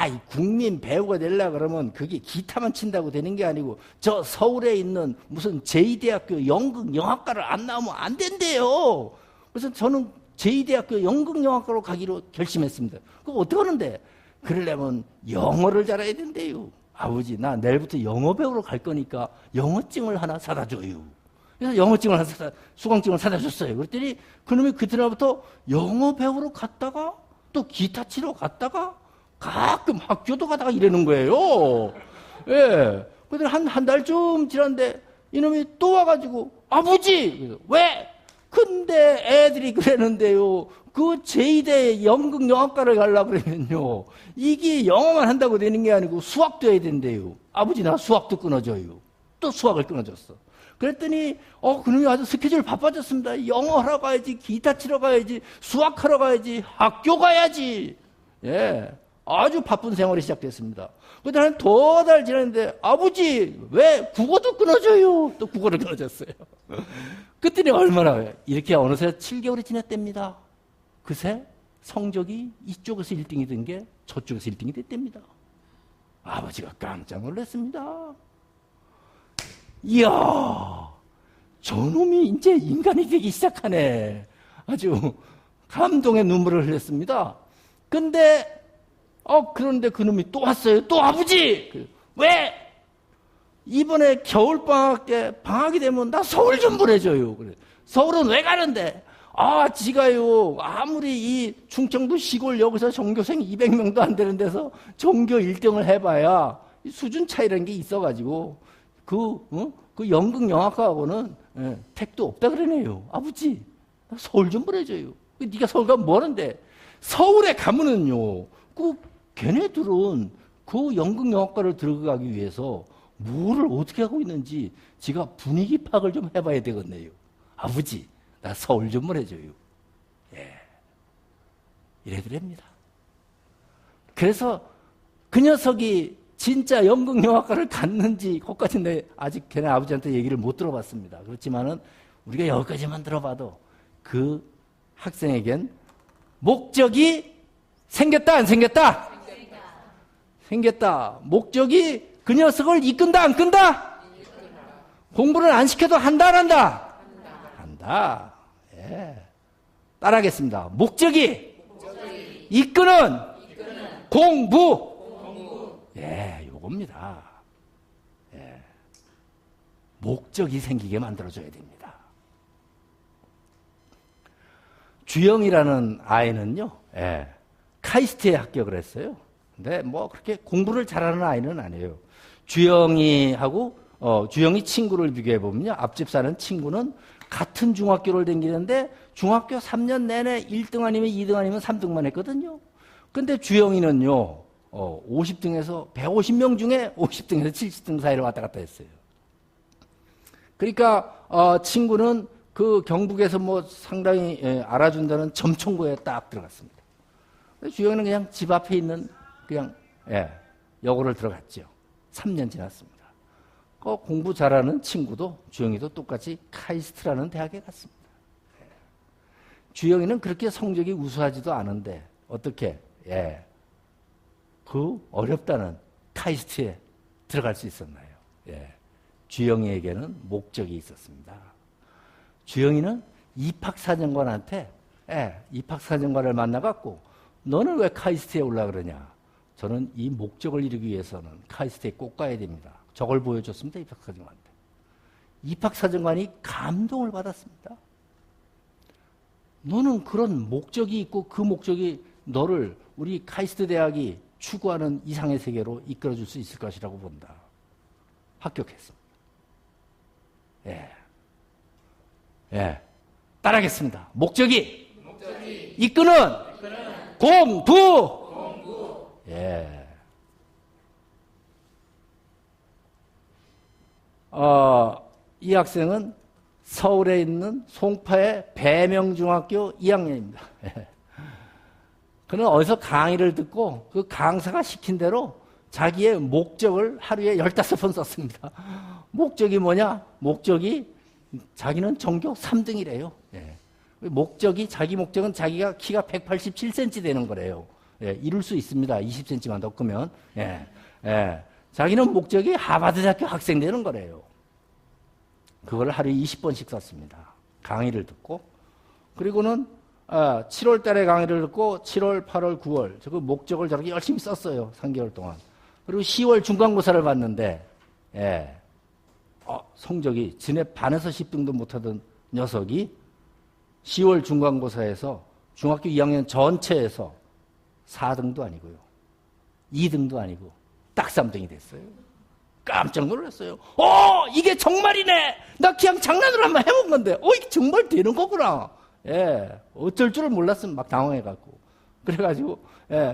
이 국민 배우가 되려고 그러면 그게 기타만 친다고 되는 게 아니고 저 서울에 있는 무슨 제2대학교 연극영화과를 안 나오면 안 된대요. 그래서 저는 제2대학교 연극영화과로 가기로 결심했습니다. 그거 어떻게 하는데? 그러려면 영어를 잘해야 된대요. 아버지 나 내일부터 영어 배우러 갈 거니까 영어증을 하나 사다 줘요. 그래서 영어증을 하나 수강증을 사다 줬어요. 그랬더니 그놈이 그때부터 영어 배우러 갔다가 또 기타 치러 갔다가 가끔 학교도 가다가 이러는 거예요. 예. 그랬더니 한 달쯤 지났는데 이놈이 또 와가지고 아버지! 그래서, 왜? 근데 애들이 그러는데요. 그 제2대 연극영화과를 가려고 그러면요. 이게 영어만 한다고 되는 게 아니고 수학도 해야 된대요. 아버지 나 수학도 끊어줘요. 또 수학을 끊어줬어. 그랬더니 그놈이 아주 스케줄 바빠졌습니다. 영어 하러 가야지, 기타 치러 가야지, 수학하러 가야지, 학교 가야지. 예. 아주 바쁜 생활이 시작됐습니다. 그다음에 한 2달 지났는데 아버지 왜 국어도 끊어줘요. 또 국어를 끊어줬어요. 그랬더니 얼마나 이렇게 어느새 7개월이 지났답니다. 그새 성적이 이쪽에서 1등이 된 게 저쪽에서 1등이 됐답니다. 아버지가 깜짝 놀랐습니다. 이야 저놈이 이제 인간이 되기 시작하네. 아주 감동의 눈물을 흘렸습니다. 근데 그런데 그놈이 또 왔어요. 또 아버지! 왜? 이번에 겨울방학 때 방학이 되면 나 서울 좀 보내줘요. 그래. 서울은 왜 가는데? 지가요. 아무리 이 충청도 시골 여기서 전교생 200명도 안 되는 데서 전교 1등을 해봐야 수준 차이라는 게 있어가지고 그 연극영화과하고는 택도 없다 그러네요. 아버지, 나 서울 좀 보내줘요. 네가 서울 가면 뭐 하는데? 서울에 가면은요. 걔네들은 그 연극영화과를 들어가기 위해서 뭐를 어떻게 하고 있는지 지가 분위기 파악을 좀 해봐야 되겠네요. 아버지, 나 서울 좀 보내줘요. 이래더랍니다. 그래서 그 녀석이 진짜 연극영화과를 갔는지 그것까지는 아직 걔네 아버지한테 얘기를 못 들어봤습니다. 그렇지만은 우리가 여기까지만 들어봐도 그 학생에겐 목적이 생겼다, 안 생겼다? 생겼다. 목적이 그 녀석을 이끈다, 안 끈다? 공부를 안 시켜도 한다, 안 한다? 한다. 예. 따라하겠습니다. 목적이 이끄는 공부. 예, 요겁니다. 예. 목적이 생기게 만들어줘야 됩니다. 주영이라는 아이는요, 예, 카이스트에 합격을 했어요. 근데 뭐 그렇게 공부를 잘하는 아이는 아니에요. 주영이 친구를 비교해보면요, 앞집 사는 친구는 같은 중학교를 다니는데 중학교 3년 내내 1등 아니면 2등 아니면 3등만 했거든요. 근데 주영이는요, 50등에서 150명 중에 50등에서 70등 사이를 왔다 갔다 했어요. 그러니까 친구는 그 경북에서 뭐 상당히 알아준다는 점총고에 딱 들어갔습니다. 주영이는 그냥 집 앞에 있는 그냥 여고를 들어갔죠. 3년 지났습니다. 공부 잘하는 친구도 주영이도 똑같이 카이스트라는 대학에 갔습니다. 주영이는 그렇게 성적이 우수하지도 않은데 어떻게 그 어렵다는 카이스트에 들어갈 수 있었나요? 주영이에게는 목적이 있었습니다. 주영이는 입학사정관한테 입학사정관을 만나갖고 너는 왜 카이스트에 올라 그러냐? 저는 이 목적을 이루기 위해서는 카이스트에 꼭 가야 됩니다. 저걸 보여줬습니다. 입학사정관한테. 입학사정관이 감동을 받았습니다. 너는 그런 목적이 있고 그 목적이 너를 우리 카이스트 대학이 추구하는 이상의 세계로 이끌어줄 수 있을 것이라고 본다. 합격했습니다. 따라하겠습니다. 목적이 이끄는 공부. 이 학생은 서울에 있는 송파의 배명중학교 2학년입니다. 그는 어디서 강의를 듣고 그 강사가 시킨 대로 자기의 목적을 하루에 15번 썼습니다. 목적이 뭐냐? 목적이 자기는 전교 3등이래요. 자기 목적은 자기가 키가 187cm 되는 거래요. 이룰 수 있습니다. 20cm만 더 크면. 자기는 목적이 하버드대학교 학생 되는 거래요. 그걸 하루에 20번씩 썼습니다. 강의를 듣고. 그리고는 7월 달에 강의를 듣고 7월, 8월, 9월 그 목적을 저렇게 열심히 썼어요. 3개월 동안. 그리고 10월 중간고사를 봤는데 성적이 지네 반에서 10등도 못하던 녀석이 10월 중간고사에서 중학교 2학년 전체에서 4등도 아니고요. 2등도 아니고 딱 3등이 됐어요. 깜짝 놀랐어요. 이게 정말이네. 나 그냥 장난으로 한번 해본 건데 이게 정말 되는 거구나. 어쩔 줄을 몰랐으면 막 당황해갖고. 그래가지고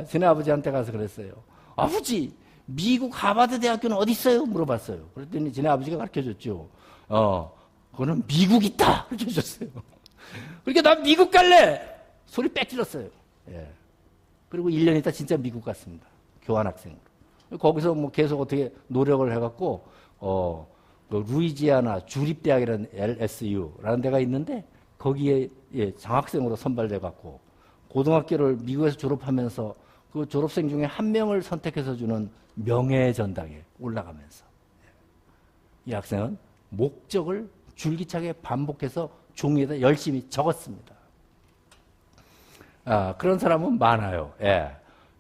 지네 아버지한테 가서 그랬어요. 아버지, 미국 하버드 대학교는 어디 있어요? 물어봤어요. 그랬더니 지네 아버지가 가르쳐줬죠. 그거는 미국 있다. 가르쳐줬어요. 그러니까 나 미국 갈래. 소리 빽 질렀어요. 그리고 1년 있다 진짜 미국 갔습니다. 교환학생으로. 거기서 뭐 계속 어떻게 노력을 해갖고 그 루이지아나 주립대학이라는 LSU라는 데가 있는데 거기에 장학생으로 선발돼갖고 고등학교를 미국에서 졸업하면서 그 졸업생 중에 한 명을 선택해서 주는 명예전당에 올라가면서 이 학생은 목적을 줄기차게 반복해서 종이에다 열심히 적었습니다. 그런 사람은 많아요.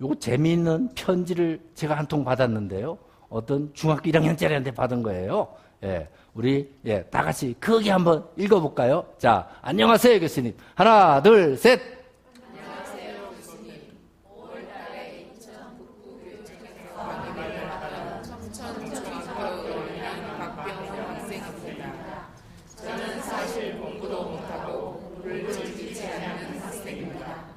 요거 재미있는 편지를 제가 한 통 받았는데요. 어떤 중학교 1학년짜리한테 받은 거예요. 우리 다 같이 크게 한번 읽어볼까요? 자, 안녕하세요 교수님. 하나, 둘, 셋. 안녕하세요 교수님. 5월달에 인천 북부교육청에서 강의를 하던 청천중학교에 올린 박병훈 학생입니다. 저는 사실 공부도 못하고 공부를 즐기지 않는 학생입니다.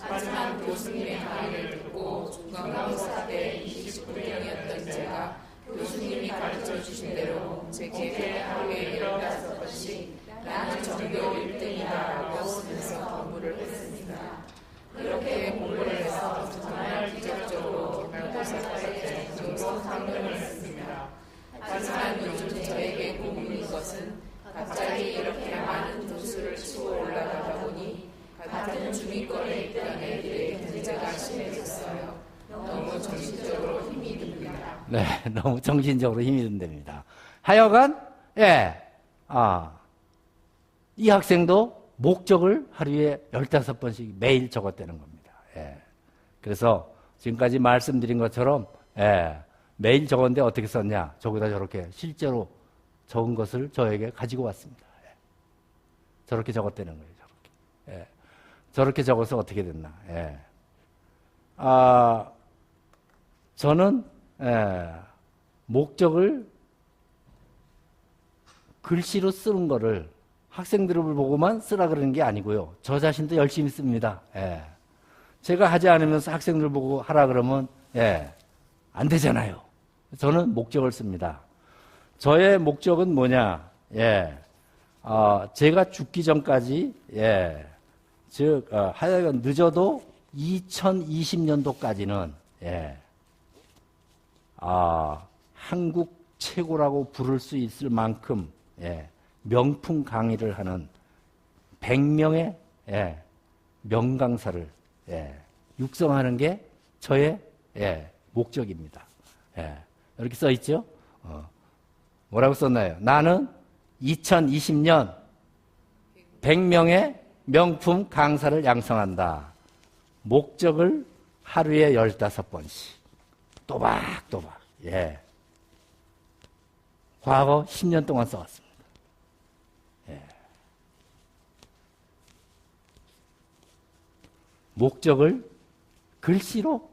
하지만 교수님의 강의를 듣고 중간고사 때 29명이었던 제가 교수님이 가르쳐주신 대로 제게 하루에 15번씩 나는 전교 1등이다라고 쓰면서 공부를 했습니다. 그렇게 공부를 해서 정말 기적적으로 기말고사 때 전교 3등을 했습니다. 하지만 요즘 저에게 고민인 것은 갑자기 이렇게 많은 도수를 치고 올라가다 보니 같은 중위권에 있던 애들의 문제가 심해져 정신적으로 힘이 듭니다. 네, 너무 정신적으로 힘이 든답니다. 하여간, 이 학생도 목적을 하루에 15번씩 매일 적었다는 겁니다. 그래서 지금까지 말씀드린 것처럼, 매일 적었는데 어떻게 썼냐? 저기다 저렇게 실제로 적은 것을 저에게 가지고 왔습니다. 저렇게 적었다는 거예요, 저렇게. 저렇게 적어서 어떻게 됐나? 저는, 목적을 글씨로 쓰는 거를 학생들을 보고만 쓰라 그러는 게 아니고요. 저 자신도 열심히 씁니다. 제가 하지 않으면서 학생들 보고 하라 그러면, 안 되잖아요. 저는 목적을 씁니다. 저의 목적은 뭐냐? 제가 죽기 전까지, 하여간 늦어도 2020년도까지는, 한국 최고라고 부를 수 있을 만큼, 명품 강의를 하는 100명의, 명강사를, 육성하는 게 저의, 목적입니다. 이렇게 써 있죠? 뭐라고 썼나요? 나는 2020년 100명의 명품 강사를 양성한다. 목적을 하루에 15번씩. 또박또박. 과거 10년 동안 써왔습니다. 목적을 글씨로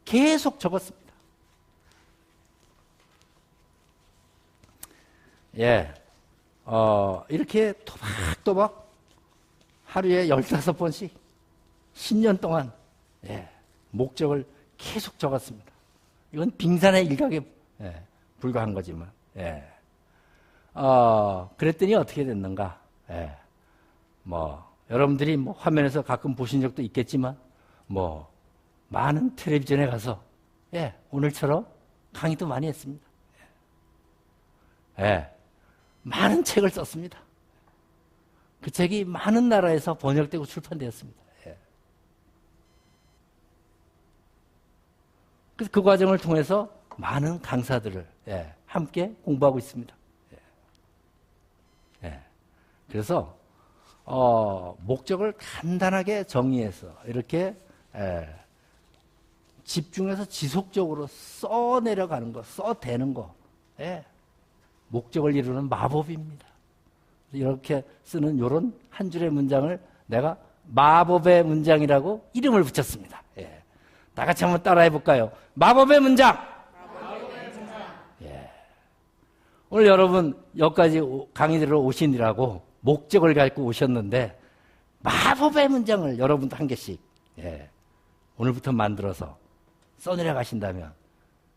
계속 적었습니다. 이렇게 또박또박 하루에 15번씩 10년 동안 목적을 계속 적었습니다. 이건 빙산의 일각에 불과한 거지만 그랬더니 어떻게 됐는가? 여러분들이 화면에서 가끔 보신 적도 있겠지만 많은 텔레비전에 가서 오늘처럼 강의도 많이 했습니다. 많은 책을 썼습니다. 그 책이 많은 나라에서 번역되고 출판되었습니다. 그래서 그 과정을 통해서 많은 강사들을 함께 공부하고 있습니다. 그래서 목적을 간단하게 정의해서 이렇게 집중해서 지속적으로 써내려가는 거, 써대는 거, 목적을 이루는 마법입니다. 이렇게 쓰는 이런 한 줄의 문장을 내가 마법의 문장이라고 이름을 붙였습니다. 다 같이 한번 따라해 볼까요? 마법의 문장! 오늘 여러분 여기까지 강의 들으러 오시느라고 목적을 갖고 오셨는데 마법의 문장을 여러분도 한 개씩 오늘부터 만들어서 써내려 가신다면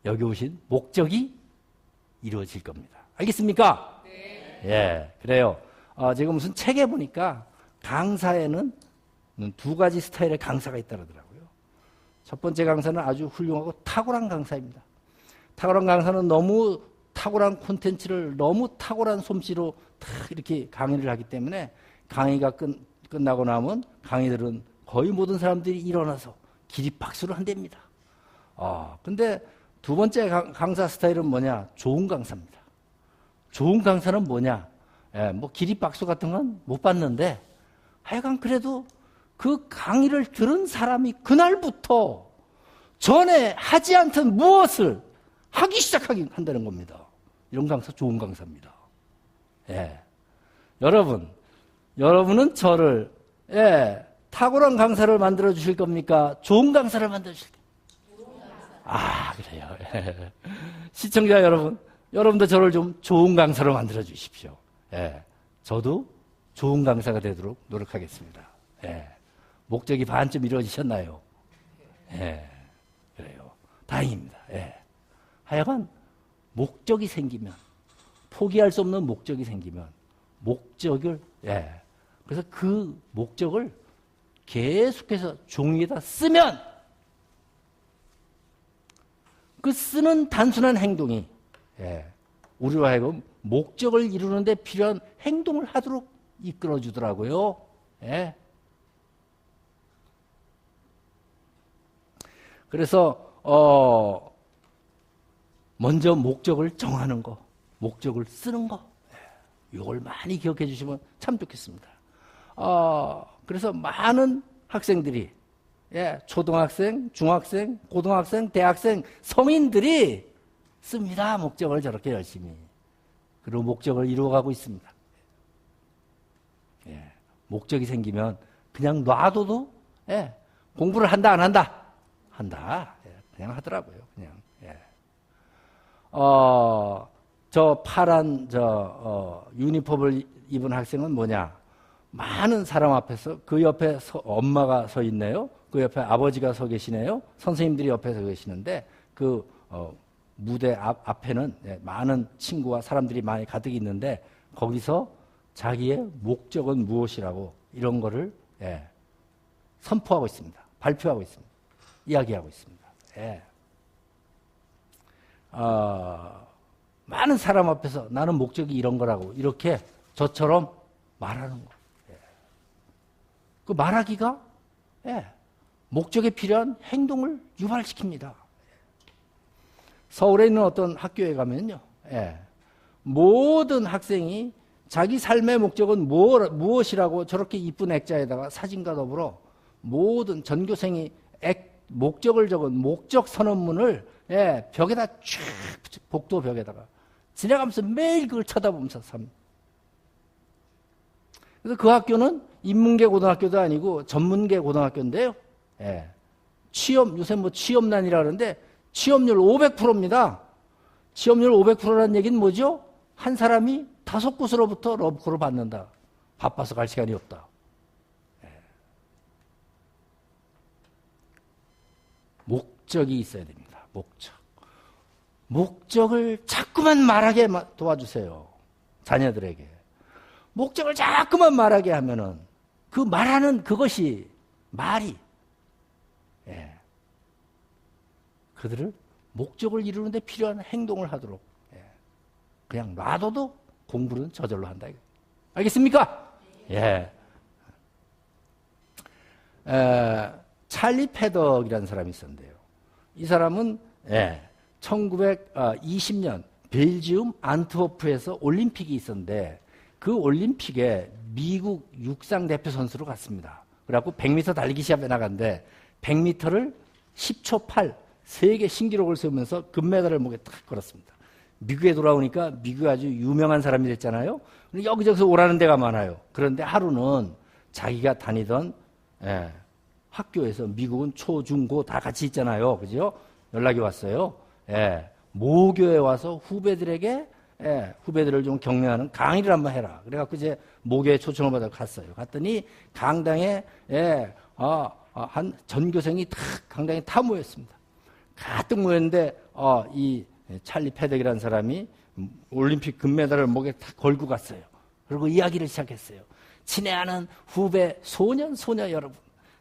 여기 오신 목적이 이루어질 겁니다. 알겠습니까? 네. 그래요. 지금 무슨 책에 보니까 강사에는 두 가지 스타일의 강사가 있다더라고요. 첫 번째 강사는 아주 훌륭하고 탁월한 강사입니다. 탁월한 강사는 너무 탁월한 콘텐츠를 너무 탁월한 솜씨로 탁 이렇게 강의를 하기 때문에 강의가 끝나고 나면 강의들은 거의 모든 사람들이 일어나서 기립박수를 한답니다. 근데 두 번째 강사 스타일은 뭐냐? 좋은 강사입니다. 좋은 강사는 뭐냐? 기립박수 같은 건 못 받는데 하여간 그래도 그 강의를 들은 사람이 그날부터 전에 하지 않던 무엇을 하기 시작하긴 한다는 겁니다. 이런 강사 좋은 강사입니다. 여러분은 저를 탁월한 강사를 만들어 주실 겁니까? 좋은 강사를 만들어 주실 겁니까? 그래요. 시청자 여러분도 저를 좀 좋은 강사로 만들어 주십시오. 저도 좋은 강사가 되도록 노력하겠습니다. 목적이 반쯤 이루어지셨나요? 그래요. 다행입니다. 하여간 목적이 생기면, 포기할 수 없는 목적이 생기면, 그래서 그 목적을 계속해서 종이에다 쓰면, 그 쓰는 단순한 행동이, 우리로 하여금 목적을 이루는 데 필요한 행동을 하도록 이끌어주더라고요. 그래서 먼저 목적을 정하는 거, 목적을 쓰는 거, 이걸 많이 기억해 주시면 참 좋겠습니다. 그래서 많은 학생들이, 초등학생, 중학생, 고등학생, 대학생, 성인들이 씁니다. 목적을 저렇게 열심히. 그리고 목적을 이루어가고 있습니다. 목적이 생기면 그냥 놔둬도, 공부를 한다, 안 한다? 한다. 그냥 하더라고요. 그냥. 저 파란 유니폼을 입은 학생은 뭐냐? 많은 사람 앞에서 그 옆에 엄마가 서 있네요. 그 옆에 아버지가 서 계시네요. 선생님들이 옆에 서 계시는데 그 무대 앞에는 많은 친구와 사람들이 많이 가득 있는데 거기서 자기의 목적은 무엇이라고 이런 거를 선포하고 있습니다. 발표하고 있습니다. 이야기하고 있습니다. 많은 사람 앞에서 나는 목적이 이런 거라고 이렇게 저처럼 말하는 거. 그 말하기가 목적에 필요한 행동을 유발시킵니다. 서울에 있는 어떤 학교에 가면요, 모든 학생이 자기 삶의 목적은 무엇이라고 저렇게 이쁜 액자에다가 사진과 더불어 모든 전교생이 목적을 적은 목적 선언문을 벽에다 쫙 복도 벽에다가 지나가면서 매일 그걸 쳐다보면서 삽니다. 그래서 그 학교는 인문계 고등학교도 아니고 전문계 고등학교인데요. 취업, 요새 뭐 취업난이라 그러는데 취업률 500%입니다. 취업률 500%라는 얘기는 뭐죠? 한 사람이 5곳으로부터 러브콜을 받는다. 바빠서 갈 시간이 없다. 목적이 있어야 됩니다. 목적. 목적을 자꾸만 말하게 도와주세요. 자녀들에게. 목적을 자꾸만 말하게 하면은 그 말하는 그것이 말이 그들을 목적을 이루는 데 필요한 행동을 하도록 그냥 놔둬도 공부는 저절로 한다. 알겠습니까? 찰리 패덕이라는 사람이 있었는데요. 이 사람은 1920년 벨지움 안트워프에서 올림픽이 있었는데 그 올림픽에 미국 육상 대표 선수로 갔습니다. 그래갖고 100m 달리기 시합에 나갔는데 100m를 10초 8 세계 신기록을 세우면서 금메달을 목에 탁 걸었습니다. 미국에 돌아오니까 미국에 아주 유명한 사람이 됐잖아요. 여기저기서 오라는 데가 많아요. 그런데 하루는 자기가 다니던 학교에서 미국은 초, 중, 고 다 같이 있잖아요. 그죠? 연락이 왔어요. 모교에 와서 후배들에게 후배들을 좀 격려하는 강의를 한번 해라. 그래갖고 이제 모교에 초청을 받아 갔어요. 갔더니 강당에 한 전교생이 탁 강당에 다 모였습니다. 가득 모였는데 이 찰리 패덕이라는 사람이 올림픽 금메달을 목에 탁 걸고 갔어요. 그리고 이야기를 시작했어요. 친애하는 후배 소년 소녀 여러분,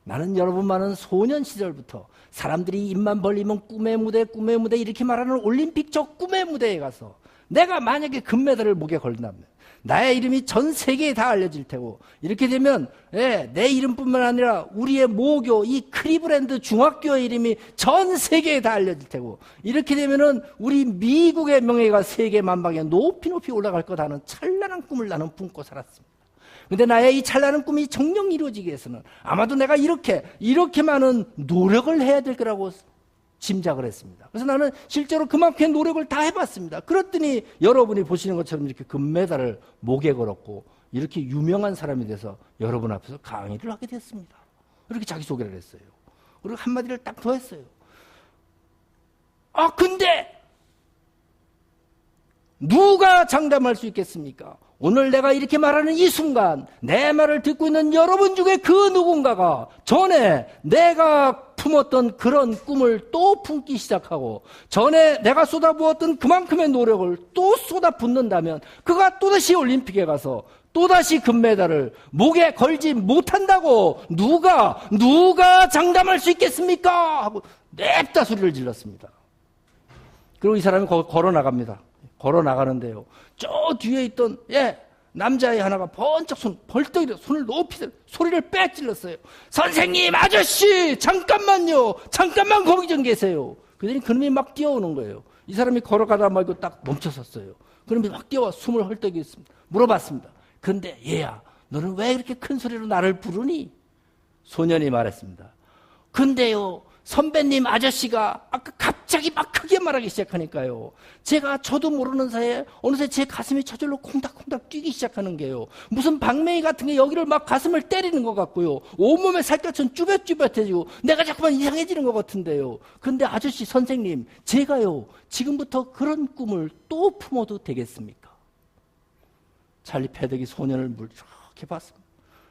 나는 여러분만은 소년 시절부터 사람들이 입만 벌리면 꿈의 무대 이렇게 말하는 올림픽 저 꿈의 무대에 가서 내가 만약에 금메달을 목에 걸린다면 나의 이름이 전 세계에 다 알려질 테고 이렇게 되면 내 이름뿐만 아니라 우리의 모교 이 클리브랜드 중학교의 이름이 전 세계에 다 알려질 테고 이렇게 되면은 우리 미국의 명예가 세계 만방에 높이 올라갈 거다는 찬란한 꿈을 나는 품고 살았습니다. 근데 나의 이 찬란한 꿈이 정녕 이루어지기 위해서는 아마도 내가 이렇게 많은 노력을 해야 될 거라고 짐작을 했습니다. 그래서 나는 실제로 그만큼의 노력을 다 해봤습니다. 그랬더니 여러분이 보시는 것처럼 이렇게 금메달을 목에 걸었고 이렇게 유명한 사람이 돼서 여러분 앞에서 강의를 하게 됐습니다. 이렇게 자기소개를 했어요. 그리고 한마디를 딱 더 했어요. 근데 누가 장담할 수 있겠습니까? 오늘 내가 이렇게 말하는 이 순간 내 말을 듣고 있는 여러분 중에 그 누군가가 전에 내가 품었던 그런 꿈을 또 품기 시작하고 전에 내가 쏟아부었던 그만큼의 노력을 또 쏟아붓는다면 그가 또다시 올림픽에 가서 또다시 금메달을 목에 걸지 못한다고 누가 장담할 수 있겠습니까? 하고 냅다 소리를 질렀습니다. 그리고 이 사람이 걸어 나갑니다. 걸어 나가는데요. 저 뒤에 있던 남자애 하나가 번쩍 벌떡 일어서 손을 높이 들어 소리를 빽 질렀어요. 선생님, 아저씨, 잠깐만요. 잠깐만 거기 좀 계세요. 그랬더니 그놈이 막 뛰어오는 거예요. 이 사람이 걸어가다 말고 딱 멈춰섰어요. 그놈이 막 뛰어와 숨을 헐떡였습니다. 물어봤습니다. 그런데 얘야, 너는 왜 이렇게 큰 소리로 나를 부르니? 소년이 말했습니다. 근데요, 선배님 아저씨가 아까 갑자기 막 크게 말하기 시작하니까요. 제가 저도 모르는 사이에 어느새 제 가슴이 저절로 콩닥콩닥 뛰기 시작하는 게요. 무슨 방맹이 같은 게 여기를 막 가슴을 때리는 것 같고요. 온몸에 살갗은 쭈뼛쭈뼛해지고 내가 자꾸만 이상해지는 것 같은데요. 근데 아저씨 선생님, 제가요 지금부터 그런 꿈을 또 품어도 되겠습니까? 찰리 패덕이 소년을 이렇게 봤습니다.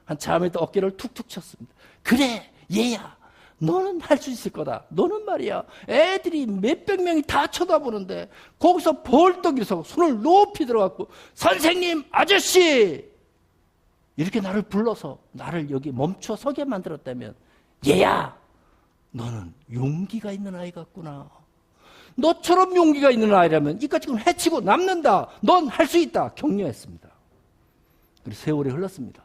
한참에 또 어깨를 툭툭 쳤습니다. 그래, 얘야. 너는 할 수 있을 거다. 너는 말이야. 애들이 몇백 명이 다 쳐다보는데 거기서 벌떡 일어서 손을 높이 들어갖고 선생님, 아저씨! 이렇게 나를 불러서 나를 여기 멈춰 서게 만들었다면 얘야, 너는 용기가 있는 아이 같구나. 너처럼 용기가 있는 아이라면 이까지 건 해치고 남는다. 넌 할 수 있다. 격려했습니다. 그리고 세월이 흘렀습니다.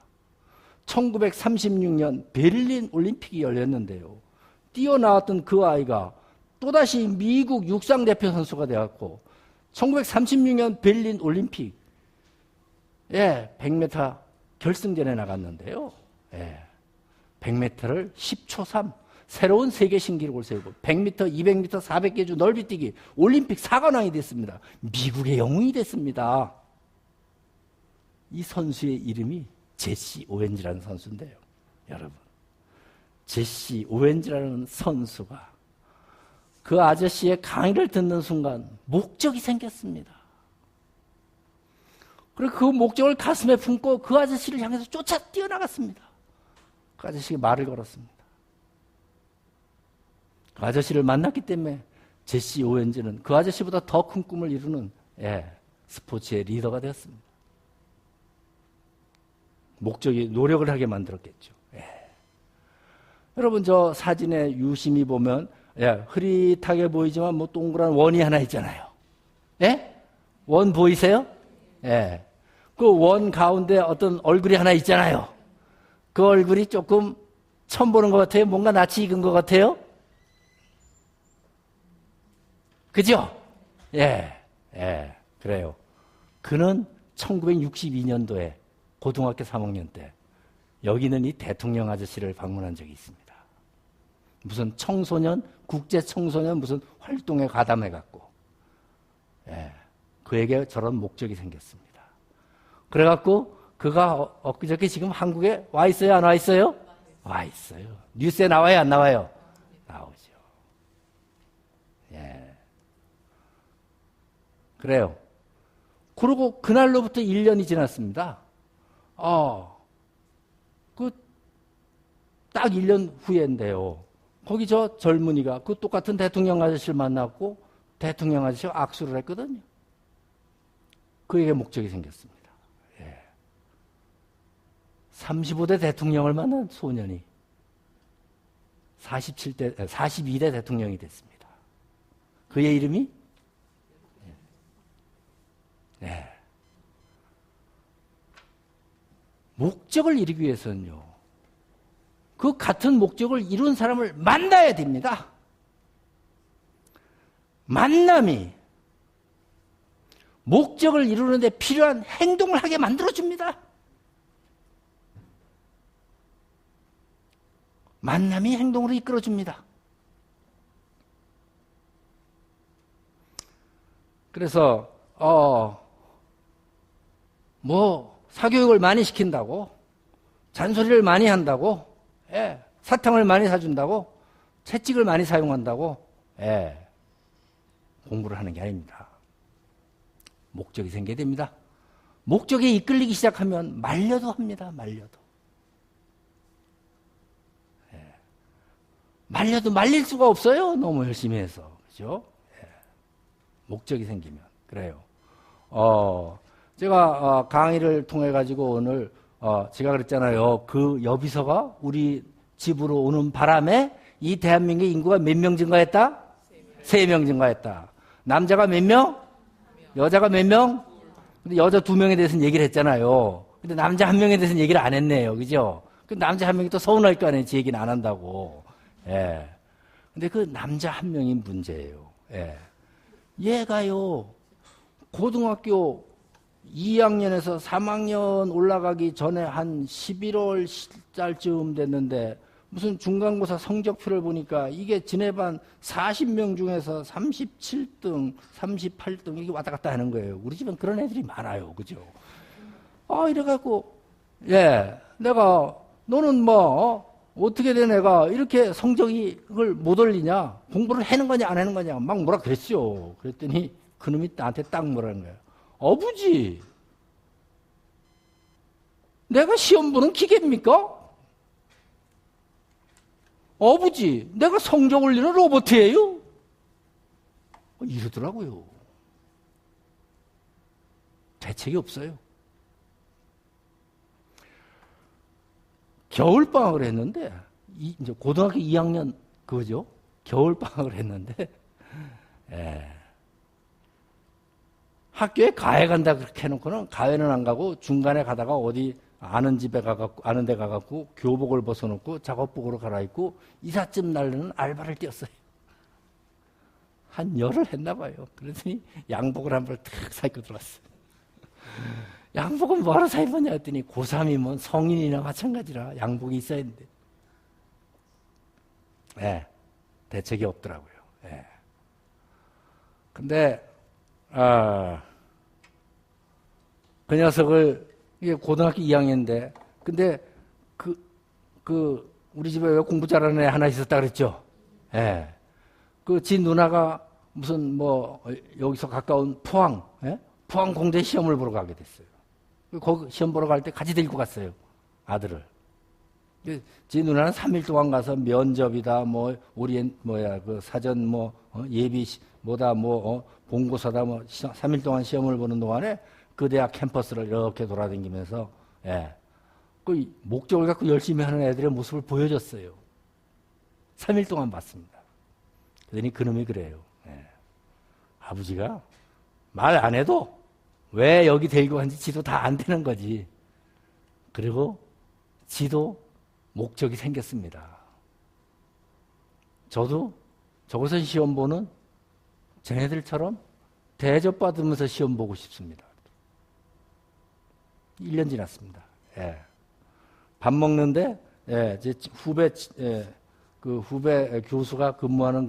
1936년 베를린 올림픽이 열렸는데요. 뛰어나왔던 그 아이가 또다시 미국 육상대표 선수가 되었고 1936년 베를린 올림픽 100m 결승전에 나갔는데요. 100m를 10초 3 새로운 세계 신기록을 세우고 100m, 200m, 400개 주 넓이뛰기 올림픽 4관왕이 됐습니다. 미국의 영웅이 됐습니다. 이 선수의 이름이 제시 오웬즈라는 선수인데요. 여러분, 제시 오웬즈라는 선수가 그 아저씨의 강의를 듣는 순간 목적이 생겼습니다. 그리고 그 목적을 가슴에 품고 그 아저씨를 향해서 쫓아 뛰어나갔습니다. 그 아저씨가 말을 걸었습니다. 그 아저씨를 만났기 때문에 제시 오웬즈는 그 아저씨보다 더 큰 꿈을 이루는 스포츠의 리더가 되었습니다. 목적이 노력을 하게 만들었겠죠. 여러분, 저 사진에 유심히 보면 흐릿하게 보이지만 뭐 동그란 원이 하나 있잖아요. 원 보이세요? 그 원 가운데 어떤 얼굴이 하나 있잖아요. 그 얼굴이 조금 처음 보는 것 같아요. 뭔가 낯이 익은 것 같아요. 그죠? 그래요. 그는 1962년도에 고등학교 3학년 때 여기 있는 이 대통령 아저씨를 방문한 적이 있습니다. 무슨 청소년, 국제 청소년 무슨 활동에 가담해갖고 그에게 저런 목적이 생겼습니다. 그래갖고 그가 엊그저께 지금 한국에 와 있어요? 안 와 있어요? 와 있어요. 뉴스에 나와요? 안 나와요? 나오죠. 그래요. 그리고 그날로부터 1년이 지났습니다. 딱 1년 후인데요. 거기 저 젊은이가 그 똑같은 대통령 아저씨를 만났고 대통령 아저씨와 악수를 했거든요. 그에게 목적이 생겼습니다. 35대 대통령을 만난 소년이 42대 대통령이 됐습니다. 그의 이름이 목적을 이루기 위해서는요. 그 같은 목적을 이룬 사람을 만나야 됩니다. 만남이 목적을 이루는데 필요한 행동을 하게 만들어줍니다. 만남이 행동으로 이끌어줍니다. 그래서 사교육을 많이 시킨다고, 잔소리를 많이 한다고, 사탕을 많이 사준다고, 채찍을 많이 사용한다고, 공부를 하는 게 아닙니다. 목적이 생겨야 됩니다. 목적에 이끌리기 시작하면 말려도 합니다. 말려도 말릴 수가 없어요. 너무 열심히 해서. 그죠? 목적이 생기면. 그래요. 제가 강의를 통해 가지고 오늘 제가 그랬잖아요. 그 여비서가 우리 집으로 오는 바람에 이 대한민국의 인구가 몇 명 증가했다? 3명 증가했다. 남자가 몇 명? 여자가 몇 명? 근데 여자 2명에 대해서는 얘기를 했잖아요. 근데 남자 1명에 대해서는 얘기를 안 했네요. 그죠? 그 남자 1명이 또 서운할 거 아니에요. 제 얘기는 안 한다고. 근데 그 남자 한 명이 문제예요. 예. 얘가요, 고등학교 2학년에서 3학년 올라가기 전에 한 11월 달쯤 됐는데 무슨 중간고사 성적표를 보니까 이게 지네반 40명 중에서 37등, 38등 이게 왔다 갔다 하는 거예요. 우리 집은 그런 애들이 많아요. 그죠? 이래갖고, 예, 내가, 너는 뭐, 어떻게 된 애가 이렇게 성적이 그걸 못 올리냐? 공부를 하는 거냐, 안 하는 거냐? 막 뭐라 그랬죠. 그랬더니 그놈이 나한테 딱 뭐라는 거예요. 아버지, 내가 시험 보는 기계입니까? 아버지, 내가 성적 올리는 로봇이에요? 이러더라고요. 대책이 없어요. 겨울방학을 했는데, 이제 고등학교 2학년 그거죠? 겨울방학을 했는데, 예. 학교에 가해 간다 그렇게 해놓고는 가해는 안 가고 중간에 가다가 어디 아는 집에 가갖고, 아는 데 가갖고 교복을 벗어놓고 작업복으로 갈아입고 이삿짐 날르는 알바를 뛰었어요. 한 열흘 했나 봐요. 그러더니 양복을 한 벌 탁 사입고 들어왔어요. 양복은 뭐하러 사 입었냐 했더니 고3이면 성인이나 마찬가지라 양복이 있어야 했는데. 예, 대책이 없더라고요. 예. 근데, 그 녀석을, 이게 고등학교 2학년인데, 근데 우리 집에 왜 공부 잘하는 애 하나 있었다 그랬죠? 예. 지 누나가 무슨 여기서 가까운 포항, 예? 포항 공대 시험을 보러 가게 됐어요. 거기 시험 보러 갈 때 같이 데리고 갔어요. 아들을. 지 누나는 3일 동안 가서 면접이다, 그 사전 예비, 본고사다, 3일 동안 시험을 보는 동안에 그 대학 캠퍼스를 이렇게 돌아다니면서, 예. 그 목적을 갖고 열심히 하는 애들의 모습을 보여줬어요. 3일 동안 봤습니다. 그러더니 그놈이 그래요. 예. 아버지가 말 안 해도 왜 여기 데리고 간지 지도 다 안 되는 거지. 그리고 지도 목적이 생겼습니다. 저도 저것은 시험 보는 쟤네들처럼 대접받으면서 시험 보고 싶습니다. 1년 지났습니다. 예. 밥 먹는데, 예, 제 후배, 그 후배 교수가 근무하는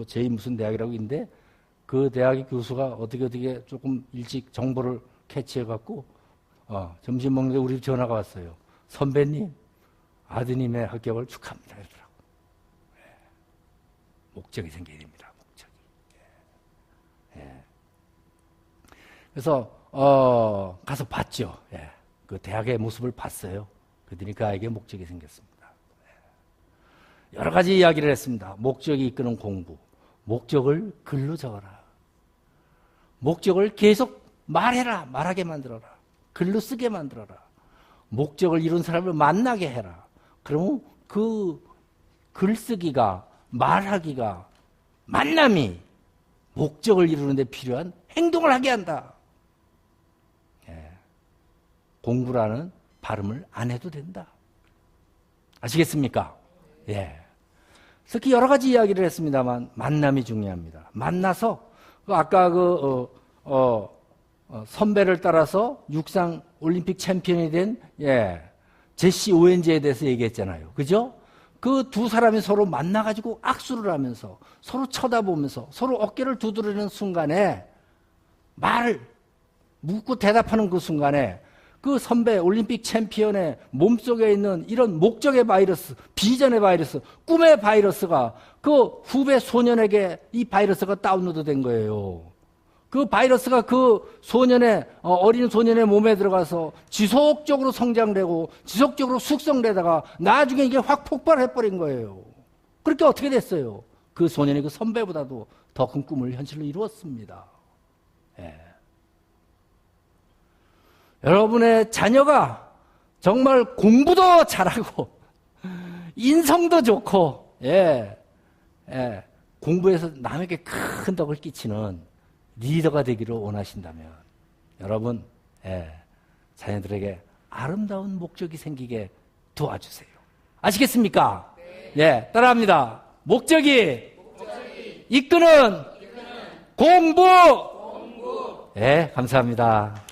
제 무슨 대학이라고 있는데, 그 대학의 교수가 어떻게 조금 일찍 정보를 캐치해갖고, 점심 먹는데 우리 집 전화가 왔어요. 선배님, 아드님의 합격을 축하합니다. 이러더라고. 예. 목적이 생겨야 됩니다. 목적이. 예. 예. 그래서, 가서 봤죠. 예. 그 대학의 모습을 봤어요. 그랬더니 그 아이에게 목적이 생겼습니다. 예. 여러 가지 이야기를 했습니다. 목적이 이끄는 공부. 목적을 글로 적어라. 목적을 계속 말하게 만들어라. 글로 쓰게 만들어라. 목적을 이룬 사람을 만나게 해라. 그러면 그 글쓰기가, 말하기가, 만남이 목적을 이루는 데 필요한 행동을 하게 한다. 예. 공부라는 발음을 안 해도 된다. 아시겠습니까? 예. 특히 여러 가지 이야기를 했습니다만 만남이 중요합니다. 만나서 아까 선배를 따라서 육상 올림픽 챔피언이 된 제시 오웬즈에 대해서 얘기했잖아요. 그죠? 그 두 사람이 서로 만나가지고 악수를 하면서 서로 쳐다보면서 서로 어깨를 두드리는 순간에 말을 묻고 대답하는 그 순간에 그 선배 올림픽 챔피언의 몸속에 있는 이런 목적의 바이러스, 비전의 바이러스, 꿈의 바이러스가 그 후배 소년에게 이 바이러스가 다운로드 된 거예요. 그 바이러스가 그 어린 소년의 몸에 들어가서 지속적으로 성장되고 지속적으로 숙성되다가 나중에 이게 확 폭발해버린 거예요. 그렇게 어떻게 됐어요? 그 소년이 그 선배보다도 더 큰 꿈을 현실로 이루었습니다. 예. 여러분의 자녀가 정말 공부도 잘하고 인성도 좋고 공부해서 남에게 큰 덕을 끼치는 리더가 되기를 원하신다면 여러분 자녀들에게 아름다운 목적이 생기게 도와주세요. 아시겠습니까? 네. 따라합니다. 목적이 이끄는 공부. 예, 감사합니다.